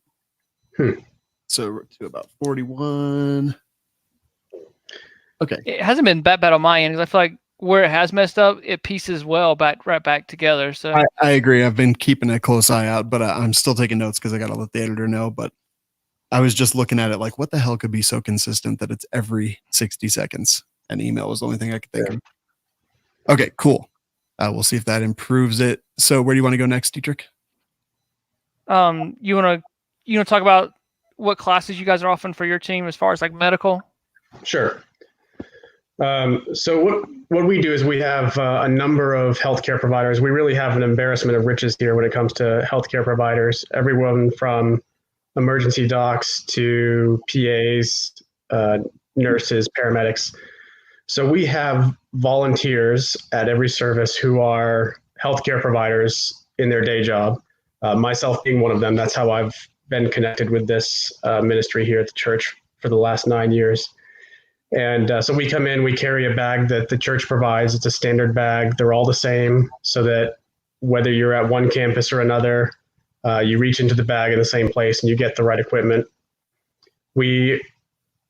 So we're to about 41. Okay. It hasn't been that bad on my end because I feel like where it has messed up, it pieces right back together. So I agree. I've been keeping a close eye out, but I'm still taking notes because I got to let the editor know. But I was just looking at it like, what the hell could be so consistent that it's every 60 seconds? And email was the only thing I could think of. Okay, cool. We'll see if that improves it. So where do you want to go next, Dietrich? You want to talk about what classes you guys are offering for your team as far as like medical? Sure. So what we do is we have a number of healthcare providers. We really have an embarrassment of riches here when it comes to healthcare providers. Everyone from emergency docs to PAs, nurses, paramedics. So we have volunteers at every service who are healthcare providers in their day job. Myself being one of them. That's how I've been connected with this ministry here at the church for the last 9 years. And so we come in, we carry a bag that the church provides. It's a standard bag. They're all the same, so that whether you're at one campus or another, you reach into the bag in the same place and you get the right equipment. We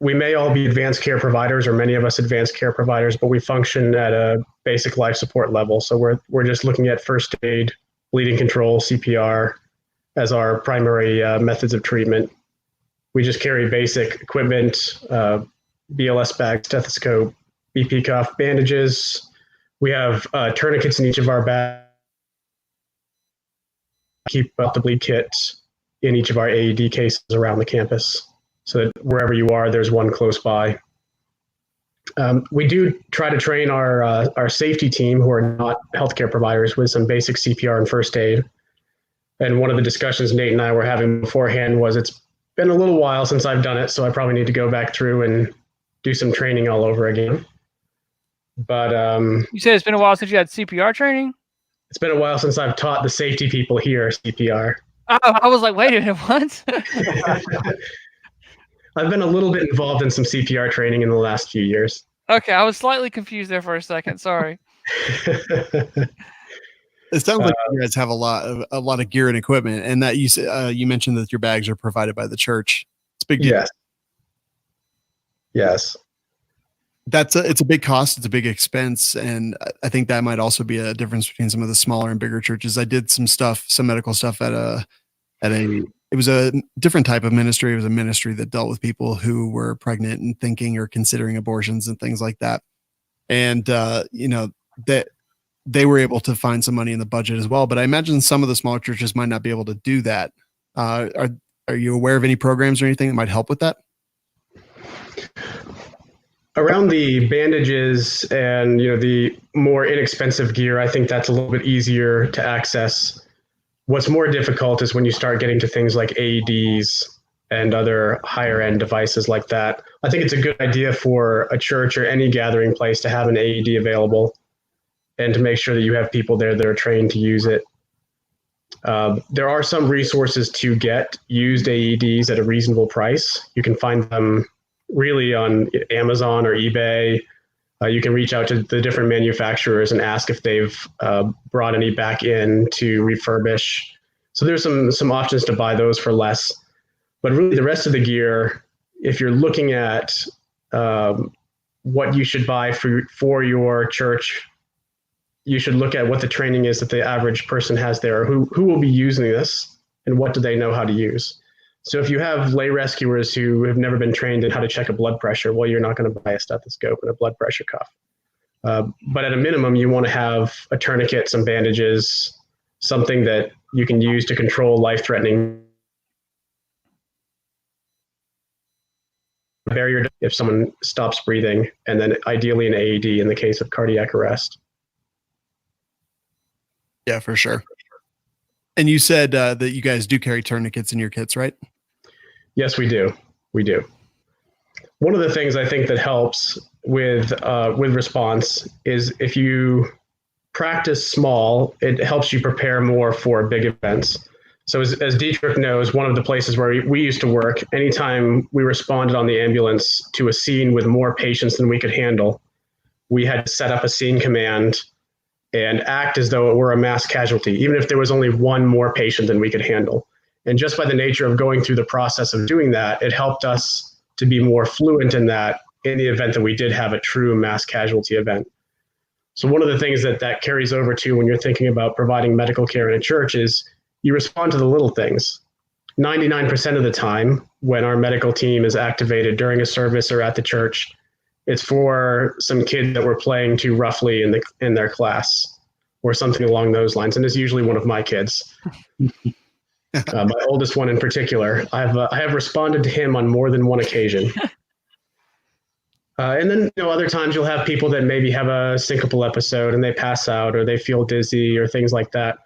may all be advanced care providers, or many of us advanced care providers, but we function at a basic life support level. So we're just looking at first aid, bleeding control, CPR as our primary methods of treatment. We just carry basic equipment, BLS bag, stethoscope, BP cuff, bandages. We have tourniquets in each of our bags. Keep up the bleed kits in each of our AED cases around the campus, so that wherever you are, there's one close by. We do try to train our safety team, who are not healthcare providers, with some basic CPR and first aid. And one of the discussions Nate and I were having beforehand was, it's been a little while since I've done it, so I probably need to go back through and do some training all over again. But you said it's been a while since you had CPR training? It's been a while since I've taught the safety people here CPR. I was like, wait a minute, what? I've been a little bit involved in some CPR training in the last few years. Okay, I was slightly confused there for a second. Sorry. It sounds like you guys have a lot of gear and equipment, and that you mentioned that your bags are provided by the church. It's a big deal. Yes. It's a big cost. It's a big expense. And I think that might also be a difference between some of the smaller and bigger churches. I did some medical stuff it was a different type of ministry. It was a ministry that dealt with people who were pregnant and thinking or considering abortions and things like that. And, that they were able to find some money in the budget as well. But I imagine some of the smaller churches might not be able to do that. Are you aware of any programs or anything that might help with that? Around the bandages and the more inexpensive gear, I think that's a little bit easier to access. What's more difficult is when you start getting to things like AEDs and other higher end devices like that. I think it's a good idea for a church or any gathering place to have an AED available and to make sure that you have people there that are trained to use it. There are some resources to get used AEDs at a reasonable price. You can find them really on Amazon or eBay. You can reach out to the different manufacturers and ask if they've brought any back in to refurbish. So there's some options to buy those for less. But really the rest of the gear, if you're looking at what you should buy for your church, you should look at what the training is that the average person has there, who will be using this and what do they know how to use. So if you have lay rescuers who have never been trained in how to check a blood pressure, well, you're not going to buy a stethoscope and a blood pressure cuff. But at a minimum, you want to have a tourniquet, some bandages, something that you can use to control life-threatening barrier if someone stops breathing, and then ideally an AED in the case of cardiac arrest. Yeah, for sure. And you said that you guys do carry tourniquets in your kits, right? Yes, we do. We do. One of the things I think that helps with response is if you practice small, it helps you prepare more for big events. So as Dietrich knows, one of the places where we used to work, anytime we responded on the ambulance to a scene with more patients than we could handle, we had to set up a scene command and act as though it were a mass casualty, even if there was only one more patient than we could handle. And just by the nature of going through the process of doing that, it helped us to be more fluent in that in the event that we did have a true mass casualty event. So one of the things that carries over to when you're thinking about providing medical care in a church is you respond to the little things. 99% of the time when our medical team is activated during a service or at the church, it's for some kid that we're playing too roughly in their class or something along those lines. And it's usually one of my kids. My oldest one in particular. I have responded to him on more than one occasion. And then, other times you'll have people that maybe have a syncopal episode and they pass out or they feel dizzy or things like that.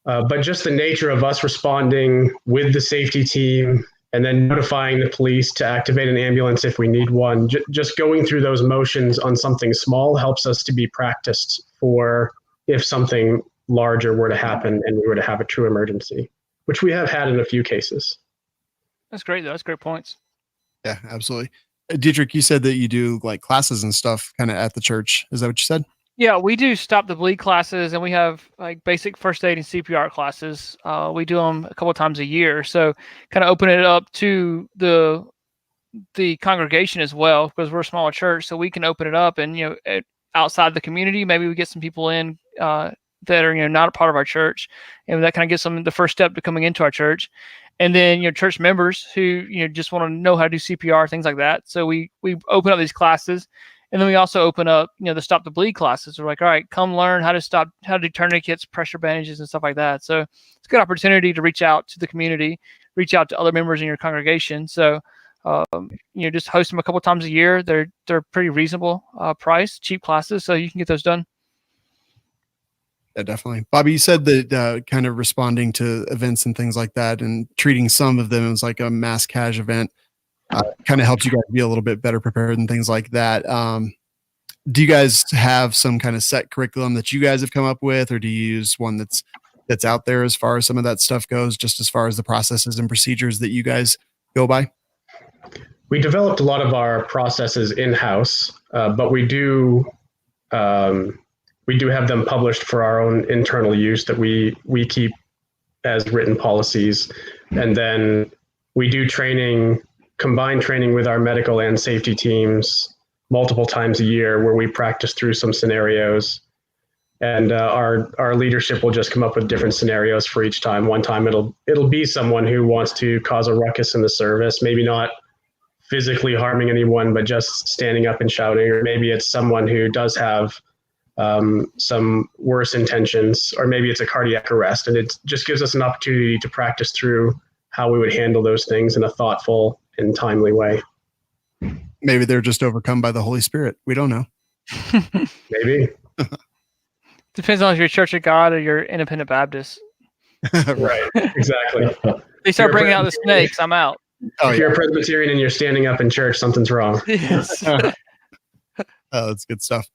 But just the nature of us responding with the safety team and then notifying the police to activate an ambulance if we need one, just going through those motions on something small helps us to be practiced for if something larger were to happen and we were to have a true emergency, which we have had in a few cases. That's great, though. That's great points. Yeah, absolutely. Dietrich, you said that you do like classes and stuff kind of at the church. Is that what you said? Yeah, we do stop the bleed classes, and we have like basic first aid and CPR classes. We do them a couple of times a year. So kind of open it up to the congregation as well, because we're a smaller church, so we can open it up and, outside the community, maybe we get some people in that are, not a part of our church, and that kind of gets them the first step to coming into our church. And then, church members who, just want to know how to do CPR, things like that. So we open up these classes, and then we also open up, the stop the bleed classes. We're like, all right, come learn how to do tourniquets, pressure bandages, and stuff like that. So it's a good opportunity to reach out to the community, reach out to other members in your congregation. So, just host them a couple times a year. They're pretty reasonable price, cheap classes, so you can get those done. Yeah, definitely. Bobby, you said that kind of responding to events and things like that and treating some of them as like a mass cash event kind of helps you guys be a little bit better prepared and things like that. Do you guys have some kind of set curriculum that you guys have come up with, or do you use one that's out there as far as some of that stuff goes, just as far as the processes and procedures that you guys go by? We developed a lot of our processes in-house, but we do have them published for our own internal use that we keep as written policies. And then we do combined training with our medical and safety teams multiple times a year where we practice through some scenarios. And our leadership will just come up with different scenarios for each time. One time it'll be someone who wants to cause a ruckus in the service, maybe not physically harming anyone, but just standing up and shouting. Or maybe it's someone who does have some worse intentions, or maybe it's a cardiac arrest. And it just gives us an opportunity to practice through how we would handle those things in a thoughtful and timely way. Maybe they're just overcome by the Holy Spirit. We don't know. Maybe. Depends on if you're Church of God or you're Independent Baptist. Right. Exactly. They start bringing out the snakes, I'm out. If you're a Presbyterian and you're standing up in church, something's wrong. Yes. Oh, that's good stuff.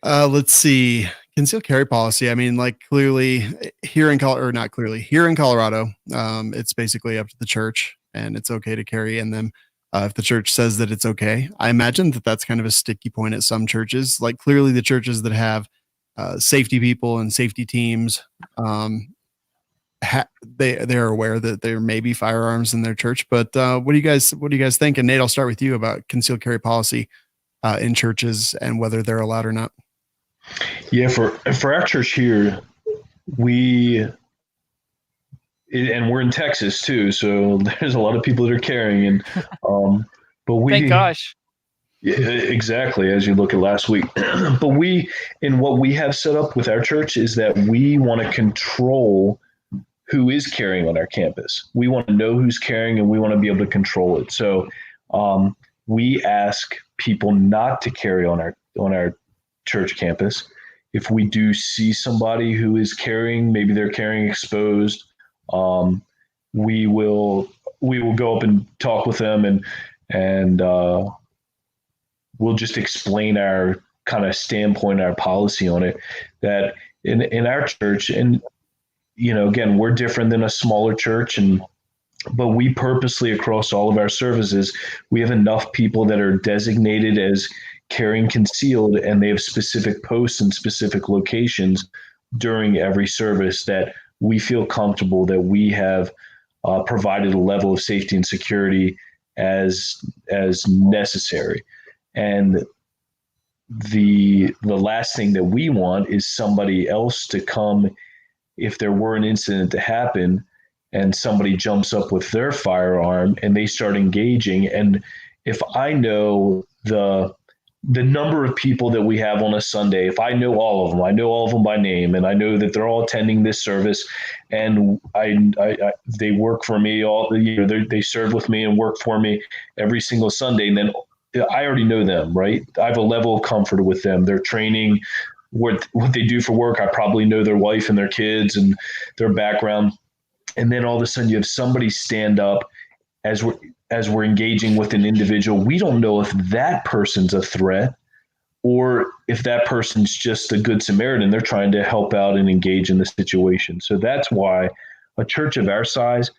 Let's see. Concealed carry policy. I mean, like clearly here in Colorado, it's basically up to the church, and it's okay to carry in them if the church says that it's okay. I imagine that that's kind of a sticky point at some churches. Like clearly the churches that have safety people and safety teams, they're aware that there may be firearms in their church. But what do you guys think? And Nate, I'll start with you about concealed carry policy in churches and whether they're allowed or not. Yeah, for our church here, and we're in Texas too, so there's a lot of people that are carrying, and but Thank gosh. Yeah, exactly. As you look at last week, but what we have set up with our church is that we want to control who is carrying on our campus. We want to know who's carrying, and we want to be able to control it. So we ask people not to carry on our church campus. If we do see somebody who is carrying, maybe they're carrying exposed, we will go up and talk with them, and we'll just explain our kind of standpoint, our policy on it. That in our church, and again, we're different than a smaller church, but we purposely, across all of our services, we have enough people that are designated as carrying concealed, and they have specific posts in specific locations during every service that we feel comfortable that we have provided a level of safety and security as necessary. And the last thing that we want is somebody else to come, if there were an incident to happen and somebody jumps up with their firearm and they start engaging. And if I know the number of people that we have on a Sunday, if I know all of them, I know all of them by name, and I know that they're all attending this service, and they work for me they serve with me and work for me every single Sunday. And then I already know them, right? I have a level of comfort with them. They're training, what they do for work. I probably know their wife and their kids and their background. And then all of a sudden you have somebody stand up as we're engaging with an individual. We don't know if that person's a threat or if that person's just a good Samaritan. They're trying to help out and engage in the situation. So that's why a church of our size,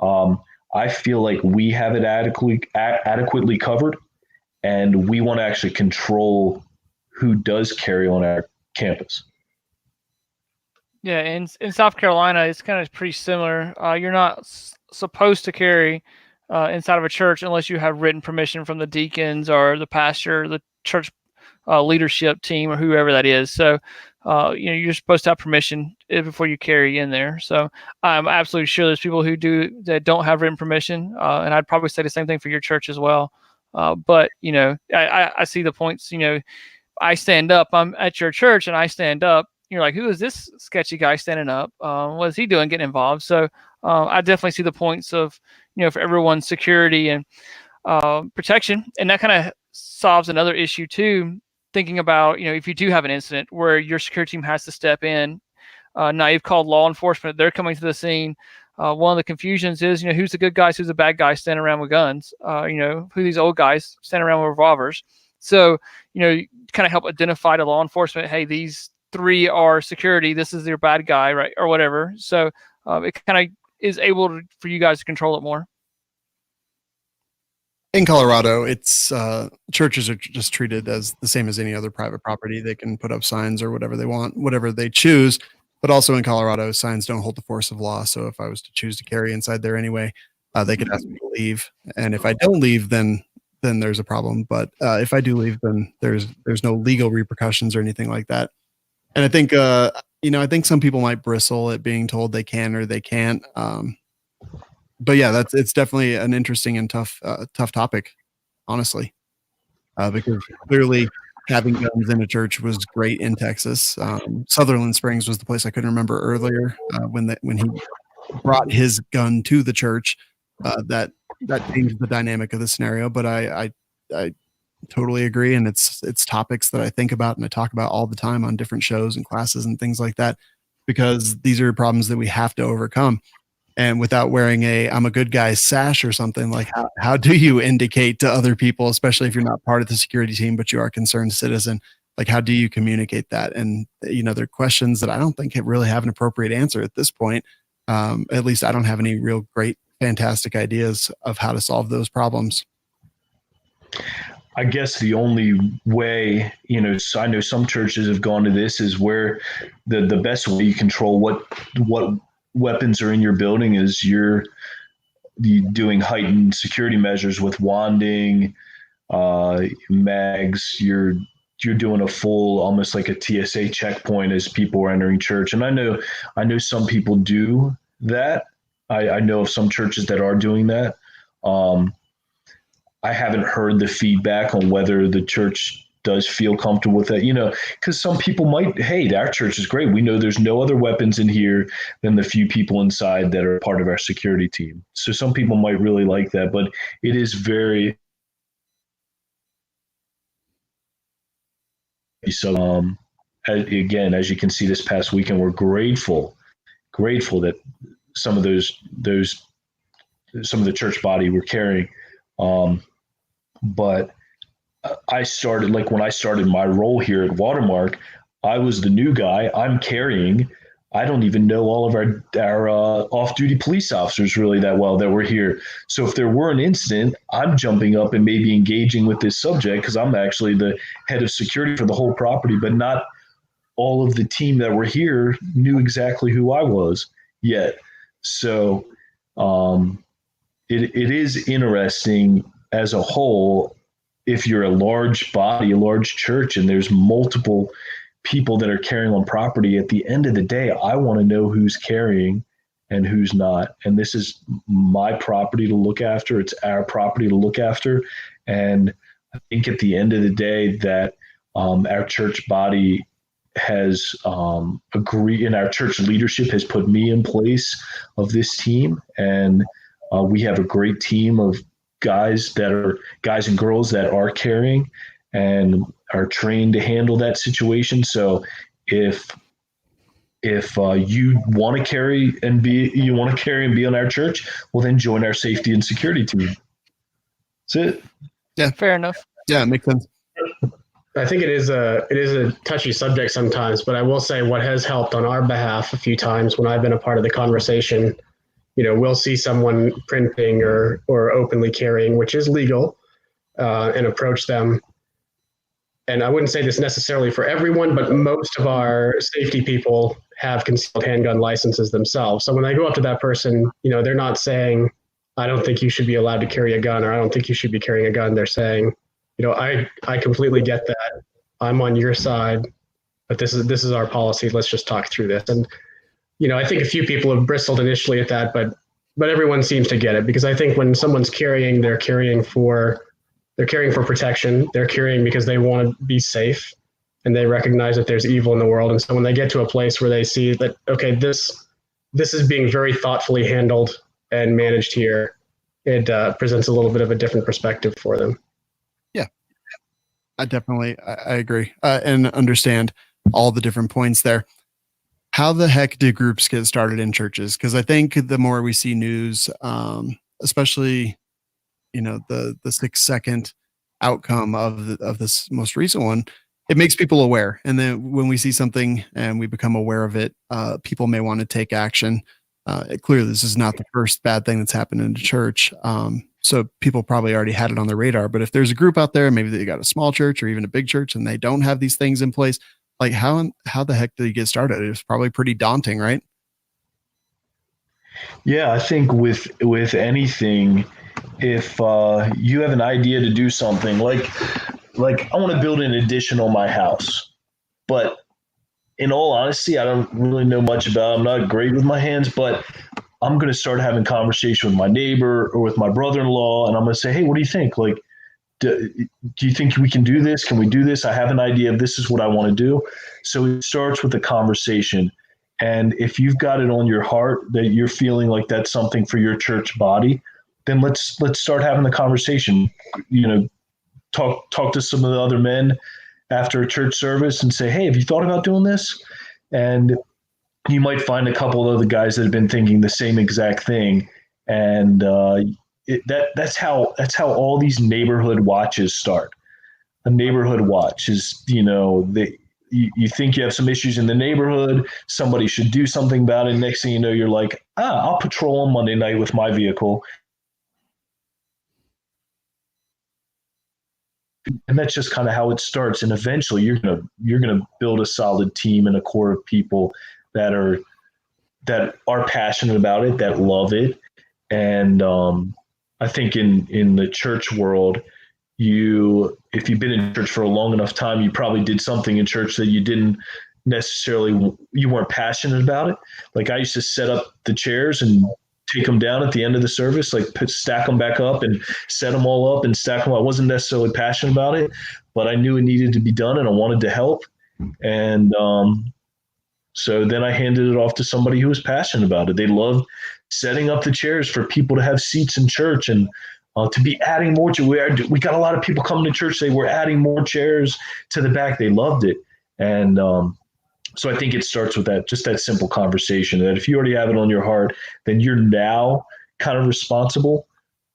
I feel like we have it adequately covered, and we want to actually control who does carry on our campus. Yeah, in South Carolina, it's kind of pretty similar. You're not supposed to carry inside of a church unless you have written permission from the deacons or the pastor, the church leadership team, or whoever that is. So, you're supposed to have permission before you carry in there. So I'm absolutely sure there's people that don't have written permission, and I'd probably say the same thing for your church as well. But I see the points. I stand up. I'm at your church, and I stand up. You're like, who is this sketchy guy standing up? What is he doing getting involved? So I definitely see the points of, for everyone's security and protection. And that kind of solves another issue too, thinking about, if you do have an incident where your security team has to step in. Now you've called law enforcement. They're coming to the scene. One of the confusions is, who's the good guys, who's the bad guys standing around with guns? Who these old guys standing around with revolvers? So, you kind of help identify to law enforcement, hey, these 3 are security. This is your bad guy, right? Or whatever. So it kind of is able for you guys to control it more. In Colorado, it's churches are just treated as the same as any other private property. They can put up signs or whatever they want, whatever they choose. But also in Colorado, signs don't hold the force of law. So if I was to choose to carry inside there anyway, they could ask me to leave. And if I don't leave, then there's a problem. But if I do leave, then there's no legal repercussions or anything like that. And I think I think some people might bristle at being told they can or they can't. But yeah, it's definitely an interesting and tough topic, honestly, because clearly having guns in a church was great in Texas. Sutherland Springs was the place I couldn't remember earlier when he brought his gun to the church. That changed the dynamic of the scenario. But I totally agree, and it's topics that I think about and I talk about all the time on different shows and classes and things like that, because these are problems that we have to overcome. And without wearing I'm a good guy sash or something, like how do you indicate to other people, especially if you're not part of the security team, but you are a concerned citizen, like how do you communicate that? And, they're questions that I don't think really have an appropriate answer at this point. At least I don't have any real great, fantastic ideas of how to solve those problems. I guess the only way, I know some churches have gone to this is where the best way you control what weapons are in your building is you're doing heightened security measures with wanding, mags. You're doing a full, almost like a TSA checkpoint as people are entering church. And I know some people do that. I know of some churches that are doing that. I haven't heard the feedback on whether the church does feel comfortable with that, because some people might, hey, our church is great. We know there's no other weapons in here than the few people inside that are part of our security team. So some people might really like that, but it is very, so, again, as you can see this past weekend, we're grateful that some of some of the church body were carrying. But I started, like when I started my role here at Watermark, I was the new guy. I'm carrying. I don't even know all of our off-duty police officers really that well that were here. So if there were an incident, I'm jumping up and maybe engaging with this subject because I'm actually the head of security for the whole property, but not all of the team that were here knew exactly who I was yet. So it is interesting as a whole. If you're a large body, a large church, and there's multiple people that are carrying on property, at the end of the day, I want to know who's carrying and who's not. And this is my property to look after. It's our property to look after. And I think at the end of the day that our church body has agreed, and our church leadership has put me in place of this team. And we have a great team of guys and girls that are carrying and are trained to handle that situation. So if you want to carry and be on our church, well, then join our safety and security team. That's it. Yeah, fair enough. Yeah, it makes sense. I think it is a touchy subject sometimes, but I will say what has helped on our behalf a few times when I've been a part of the conversation. We'll see someone printing or openly carrying, which is legal, and approach them. And I wouldn't say this necessarily for everyone, but most of our safety people have concealed handgun licenses themselves. So when they go up to that person, they're not saying, I don't think you should be allowed to carry a gun, or I don't think you should be carrying a gun. They're saying, I completely get that. I'm on your side, but this is our policy. Let's just talk through this. And I think a few people have bristled initially at that, but everyone seems to get it, because I think when someone's carrying, they're carrying for protection. They're carrying because they want to be safe, and they recognize that there's evil in the world. And so when they get to a place where they see that, okay, this is being very thoughtfully handled and managed here, it presents a little bit of a different perspective for them. Yeah, I agree and understand all the different points there. How the heck do groups get started in churches? Because I think the more we see news, especially, the 6-second outcome of this most recent one, it makes people aware. And then when we see something and we become aware of it, people may want to take action. Clearly, this is not the first bad thing that's happened in the church. So people probably already had it on their radar. But if there's a group out there, maybe they got a small church or even a big church, and they don't have these things in place, like how the heck do you get started? It's probably pretty daunting, right? Yeah, I think with anything, if you have an idea to do something, like I want to build an addition on my house, but in all honesty, I don't really know much about it. I'm not great with my hands, but I'm going to start having conversation with my neighbor or with my brother-in-law, and I'm going to say, hey, what do you think? Like, do you think we can do this? Can we do this? I have an idea of this is what I want to do. So it starts with a conversation. And if you've got it on your heart that you're feeling like that's something for your church body, then let's start having the conversation. Talk to some of the other men after a church service and say, hey, have you thought about doing this? And you might find a couple of other guys that have been thinking the same exact thing. And that's how all these neighborhood watches start. A neighborhood watch is, you think you have some issues in the neighborhood, somebody should do something about it. Next thing you know, you're like, I'll patrol on Monday night with my vehicle. And that's just kind of how it starts. And eventually you're gonna build a solid team and a core of people that are passionate about it, that love it. And I think in the church world, if you've been in church for a long enough time, you probably did something in church that you weren't passionate about it. Like I used to set up the chairs and take them down at the end of the service, like stack them back up and set them all up and stack them. I wasn't necessarily passionate about it, but I knew it needed to be done and I wanted to help. And so then I handed it off to somebody who was passionate about it. They loved setting up the chairs for people to have seats in church and to be adding more to. We got a lot of people coming to church. They were adding more chairs to the back. They loved it. And so I think it starts with that, just that simple conversation that if you already have it on your heart, then you're now kind of responsible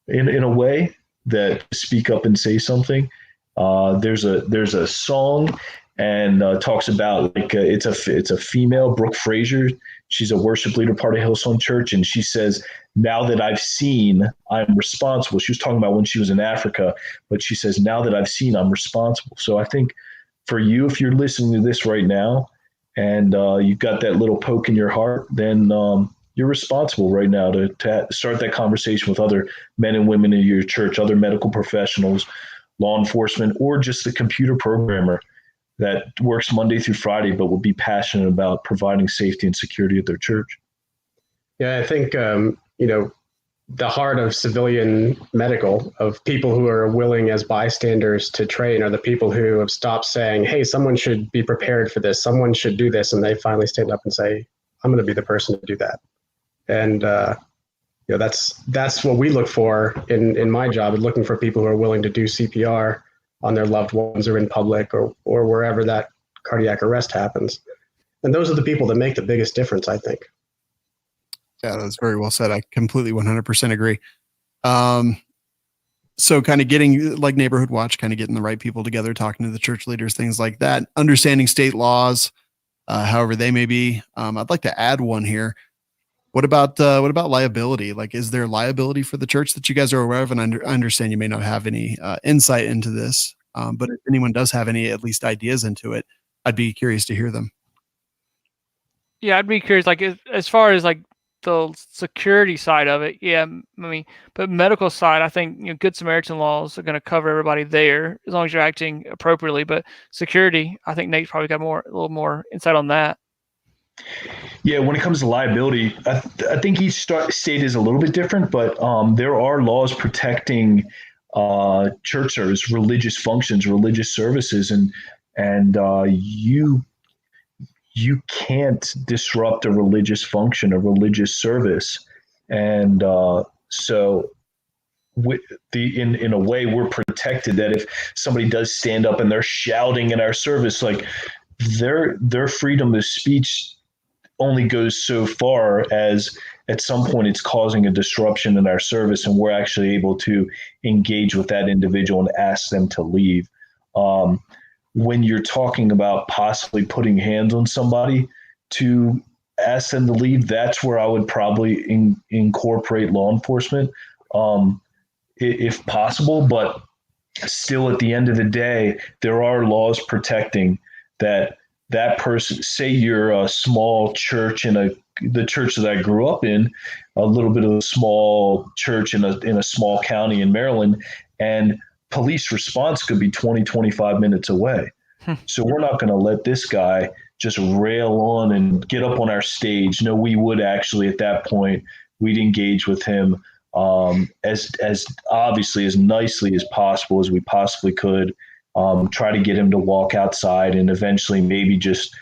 in a way that speak up and say something. There's a song and talks about like it's a female, Brooke Fraser. She's a worship leader, part of Hillsong Church, and she says, "Now that I've seen, I'm responsible." She was talking about when she was in Africa, but she says, "Now that I've seen, I'm responsible." So I think for you, if you're listening to this right now, and you've got that little poke in your heart, then you're responsible right now to start that conversation with other men and women in your church, other medical professionals, law enforcement, or just the computer programmer that works Monday through Friday, but will be passionate about providing safety and security at their church. Yeah, I think, the heart of civilian medical, of people who are willing as bystanders to train, are the people who have stopped saying, hey, someone should be prepared for this, someone should do this. And they finally stand up and say, I'm going to be the person to do that. And, that's what we look for in my job, is looking for people who are willing to do CPR on their loved ones or in public or wherever that cardiac arrest happens. And those are the people that make the biggest difference, I think. Yeah, that's very well said. I completely 100% agree. So kind of getting like Neighborhood Watch, kind of getting the right people together, talking to the church leaders, things like that, understanding state laws, however they may be. I'd like to add one here. What about liability? Like, is there liability for the church that you guys are aware of? And I understand you may not have any insight into this, but if anyone does have any, at least ideas into it, I'd be curious to hear them. Yeah, I'd be curious, like as far as like the security side of it. Yeah, I mean, but medical side, I think Good Samaritan laws are going to cover everybody there as long as you're acting appropriately. But security, I think Nate's probably got a little more insight on that. Yeah, when it comes to liability, I think each state is a little bit different, but there are laws protecting church service, religious functions, religious services, and you can't disrupt a religious function, a religious service, and so in a way we're protected. That if somebody does stand up and they're shouting in our service, like their freedom of speech only goes so far as at some point it's causing a disruption in our service and we're actually able to engage with that individual and ask them to leave. When you're talking about possibly putting hands on somebody to ask them to leave, that's where I would probably incorporate law enforcement if possible. But still, at the end of the day, there are laws protecting that person. Say you're a small church the church that I grew up in, a little bit of a small church in a small county in Maryland, and police response could be 20, 25 minutes away. So we're not going to let this guy just rail on and get up on our stage. No, we would actually at that point, we'd engage with him as obviously as nicely as possible as we possibly could. Try to get him to walk outside and eventually maybe just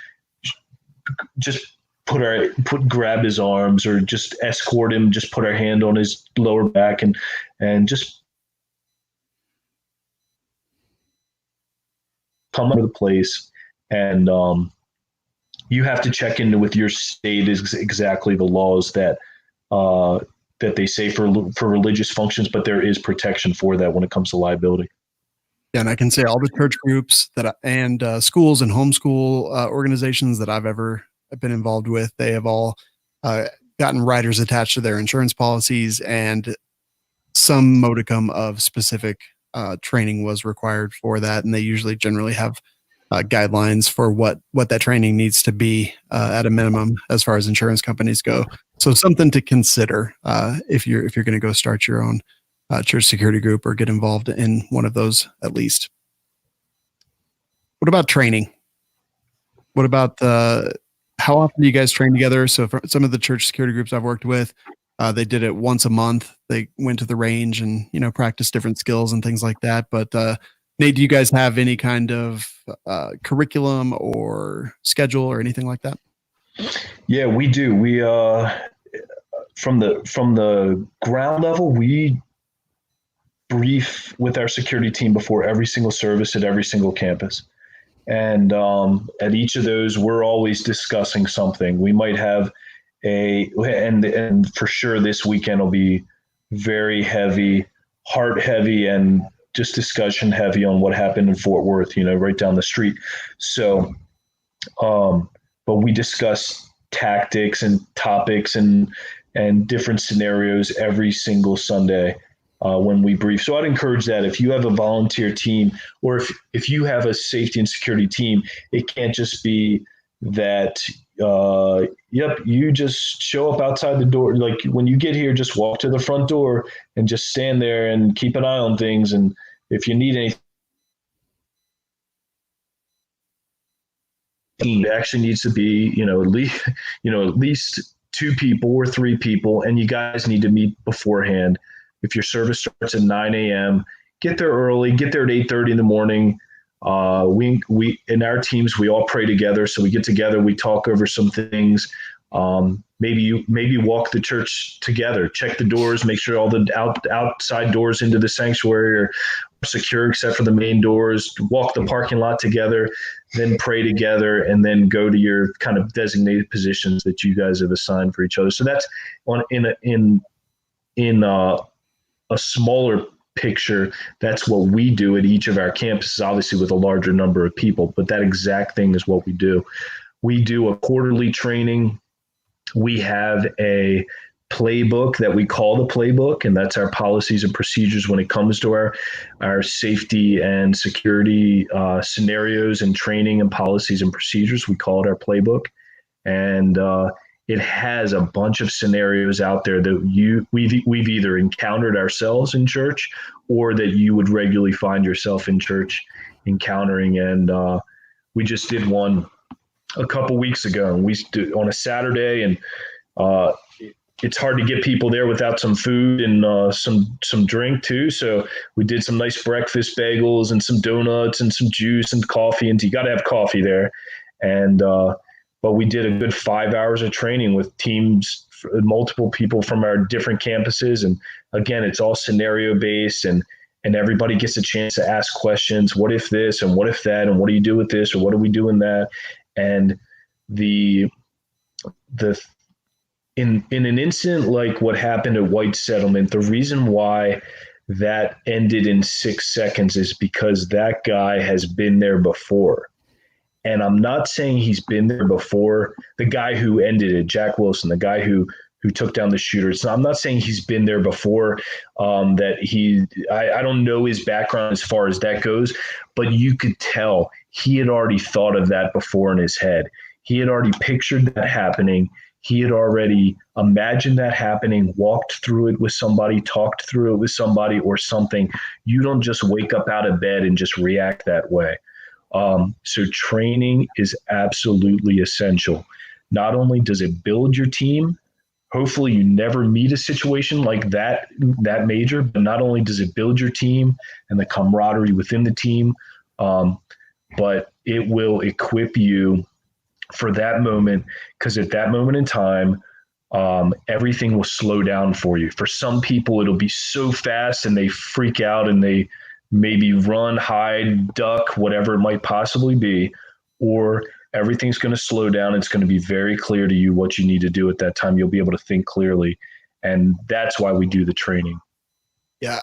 grab his arms or just escort him, just put our hand on his lower back and just come into the place. And you have to check in with your state exactly the laws that they say for religious functions, but there is protection for that when it comes to liability. Yeah, and I can say all the church groups and schools and homeschool organizations that I've ever been involved with, they have all gotten riders attached to their insurance policies, and some modicum of specific training was required for that. And they usually generally have guidelines for what that training needs to be at a minimum as far as insurance companies go. So something to consider if you're going to go start your own church security group or get involved in one of those at least. What about training? What about how often do you guys train together? So for some of the church security groups I've worked with, They did it once a month. They went to the range and, practiced different skills and things like that. But Nate, do you guys have any kind of curriculum or schedule or anything like that? Yeah, we do. We from the ground level, we brief with our security team before every single service at every single campus. And at each of those, we're always discussing something. We might have and for sure this weekend will be very heavy, heart heavy, and just discussion heavy on what happened in Fort Worth, right down the street. So, but we discuss tactics and topics and different scenarios every single Sunday when we brief. So I'd encourage that if you have a volunteer team, or if you have a safety and security team, it can't just be that, you just show up outside the door. Like when you get here, just walk to the front door and just stand there and keep an eye on things. And if you need anything, it actually needs to be, at least 2 people or 3 people, and you guys need to meet beforehand. If your service starts at 9 a.m., get there early, get there at 8:30 in the morning. We in our teams, we all pray together. So we get together, we talk over some things. Maybe walk the church together, check the doors, make sure all the outside doors into the sanctuary are secure except for the main doors, walk the parking lot together, then pray together, and then go to your kind of designated positions that you guys have assigned for each other. So that's in a smaller picture. That's what we do at each of our campuses, obviously with a larger number of people, but that exact thing is what we do. We do a quarterly training. We have a playbook that we call the playbook, and that's our policies and procedures when it comes to our safety and security scenarios and training and policies and procedures. We call it our playbook. And it has a bunch of scenarios out there that we've either encountered ourselves in church or that you would regularly find yourself in church encountering. And we just did one a couple weeks ago, and we did on a Saturday, and it's hard to get people there without some food and some drink too. So we did some nice breakfast bagels and some donuts and some juice and coffee, and you got to have coffee there. And but we did a good 5 hours of training with teams, multiple people from our different campuses. And again, it's all scenario based, and everybody gets a chance to ask questions. What if this, and what if that, and what do you do with this, or what do we do in that? And in an incident like what happened at White Settlement, the reason why that ended in 6 seconds is because that guy has been there before. And I'm not saying he's been there before. The guy who ended it, Jack Wilson, the guy who took down the shooter. I'm not saying he's been there before. I don't know his background as far as that goes, but you could tell he had already thought of that before in his head. He had already pictured that happening. He had already imagined that happening, walked through it with somebody, talked through it with somebody or something. You don't just wake up out of bed and just react that way. So training is absolutely essential. Not only does it build your team, hopefully you never meet a situation like that major, but not only does it build your team and the camaraderie within the team, but it will equip you for that moment, because at that moment in time, everything will slow down for you. For some people, it'll be so fast and they freak out and they maybe run, hide, duck, whatever it might possibly be, or everything's going to slow down. It's going to be very clear to you what you need to do at that time. You'll be able to think clearly. And that's why we do the training. Yeah.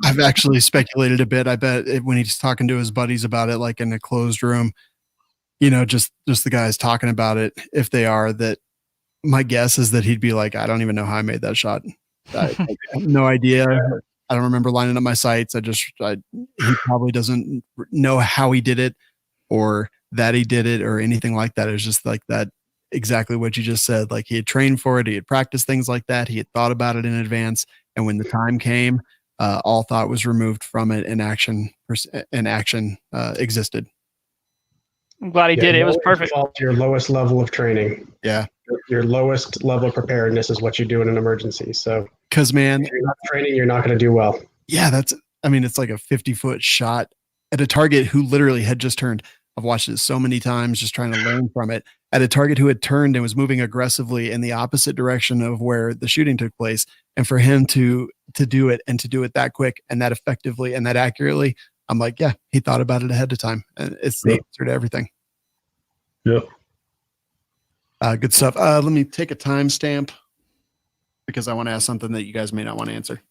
I've actually speculated a bit. I bet when he's talking to his buddies about it, like in a closed room, just the guys talking about it, if they are, that my guess is that he'd be like, I don't even know how I made that shot. I have no idea. I don't remember lining up my sights. He probably doesn't know how he did it or that he did it or anything like that. It was just like that, exactly what you just said. Like he had trained for it. He had practiced things like that. He had thought about it in advance. And when the time came, all thought was removed from it and action existed. I'm glad he did it. It was perfect. To your lowest level of training. Yeah. your lowest level of preparedness is what you do in an emergency. So, because man, if you're not training, you're not going to do well. Yeah, it's like a 50-foot shot at a target who literally had just turned. I've watched it so many times just trying to learn from it, at a target who had turned and was moving aggressively in the opposite direction of where the shooting took place. And for him to do it, and to do it that quick and that effectively and that accurately, I'm like, yeah, he thought about it ahead of time. And it's the answer to everything. Yep. Good stuff. Let me take a timestamp because I want to ask something that you guys may not want to answer.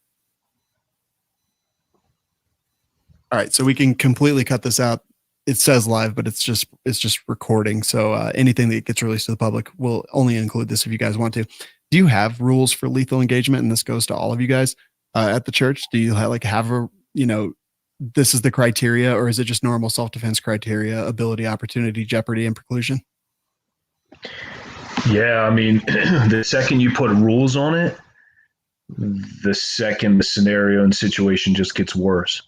All right, so we can completely cut this out. It says live, but it's just recording. So anything that gets released to the public will only include this if you guys want to. Do you have rules for lethal engagement? And this goes to all of you guys at the church. Do you have this is the criteria, or is it just normal self-defense criteria, ability, opportunity, jeopardy, and preclusion? Yeah, I mean, the second you put rules on it, the second the scenario and situation just gets worse.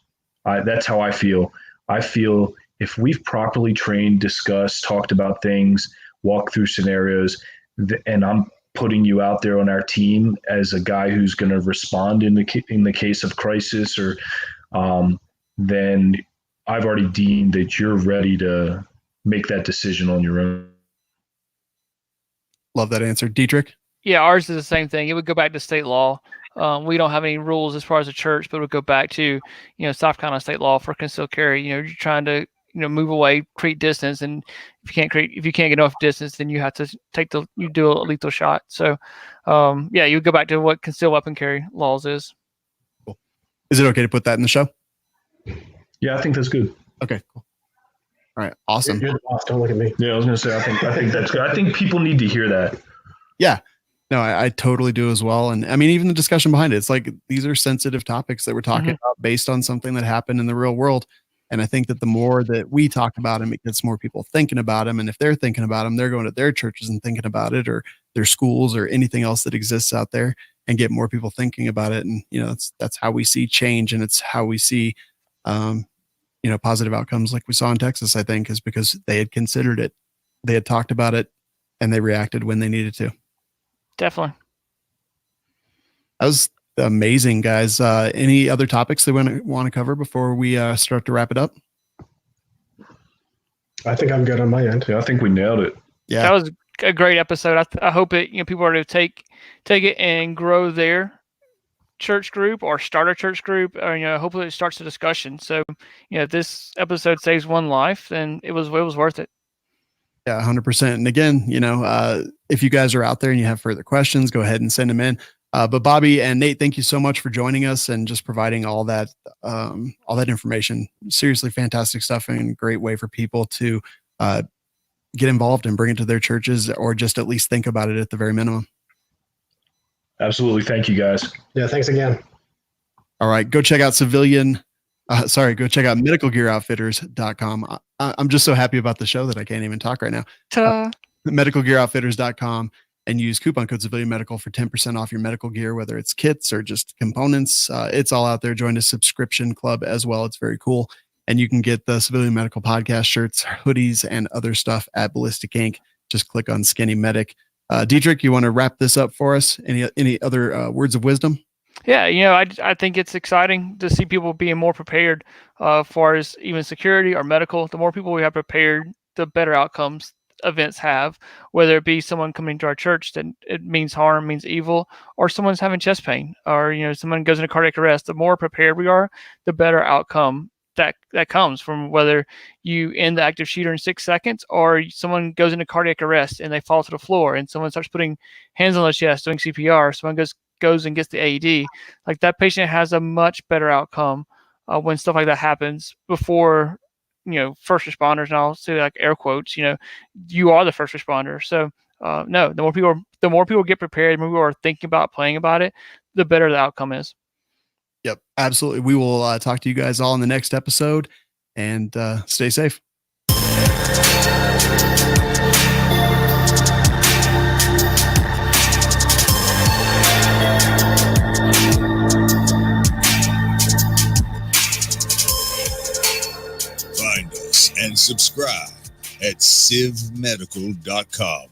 That's how I feel. I feel if we've properly trained, discussed, talked about things, walked through scenarios, and I'm putting you out there on our team as a guy who's going to respond in the case of crisis, or then I've already deemed that you're ready to make that decision on your own. Love that answer. Dietrich? Yeah, ours is the same thing. It would go back to state law. We don't have any rules as far as a church, but it would go back to, South Carolina state law for concealed carry. You're trying to, move away, create distance. And if you can't get enough distance, then you have to you do a lethal shot. So, you would go back to what concealed weapon carry laws is. Cool. Is it okay to put that in the show? Yeah, I think that's good. Okay, cool. All right, awesome. You're the boss. Don't look at me. Yeah, I was going to say, I think that's good. I think people need to hear that. Yeah. No, I totally do as well. And I mean, even the discussion behind it, it's like these are sensitive topics that we're talking about based on something that happened in the real world. And I think that the more that we talk about them, it gets more people thinking about them. And if they're thinking about them, they're going to their churches and thinking about it, or their schools, or anything else that exists out there, and get more people thinking about it. And, that's how we see change. And it's how we see, positive outcomes like we saw in Texas, I think, is because they had considered it. They had talked about it, and they reacted when they needed to. Definitely. That was amazing, guys. Any other topics they want to cover before we start to wrap it up? I think I'm good on my end. Yeah, I think we nailed it. Yeah, that was a great episode. I hope it people are to take it and grow their church group, or start a church group, or hopefully it starts a discussion. So if this episode saves one life, then it was worth it. Yeah, 100%. And again, if you guys are out there and you have further questions, go ahead and send them in. But Bobby and Nate, thank you so much for joining us and just providing all that information. Seriously, fantastic stuff, and great way for people to get involved and bring it to their churches, or just at least think about it at the very minimum. Absolutely. Thank you, guys. Yeah, thanks again. All right, go check out medicalgearoutfitters.com. I'm just so happy about the show that I can't even talk right now. Medicalgearoutfitters.com, and use coupon code Civilian Medical for 10% off your medical gear, whether it's kits or just components. It's all out there. Join a subscription club as well. It's very cool. And you can get the Civilian Medical podcast shirts, hoodies, and other stuff at Ballistic Ink. Just click on Skinny Medic. Dietrich, you want to wrap this up for us? Any other words of wisdom? Yeah, I think it's exciting to see people being more prepared as far as even security or medical. The more people we have prepared, the better outcomes events have, whether it be someone coming to our church that it means harm, means evil, or someone's having chest pain, or someone goes into cardiac arrest. The more prepared we are, the better outcome that comes from whether you end the active shooter in 6 seconds, or someone goes into cardiac arrest and they fall to the floor and someone starts putting hands on their chest doing CPR. Someone goes and gets the AED. Like, that patient has a much better outcome when stuff like that happens before, first responders, and I'll say like air quotes, you are the first responder. So no, the more people get prepared, the more people are thinking about playing about it, the better the outcome is. Yep, absolutely. We will talk to you guys all in the next episode, and stay safe. Find us and subscribe at civmedical.com.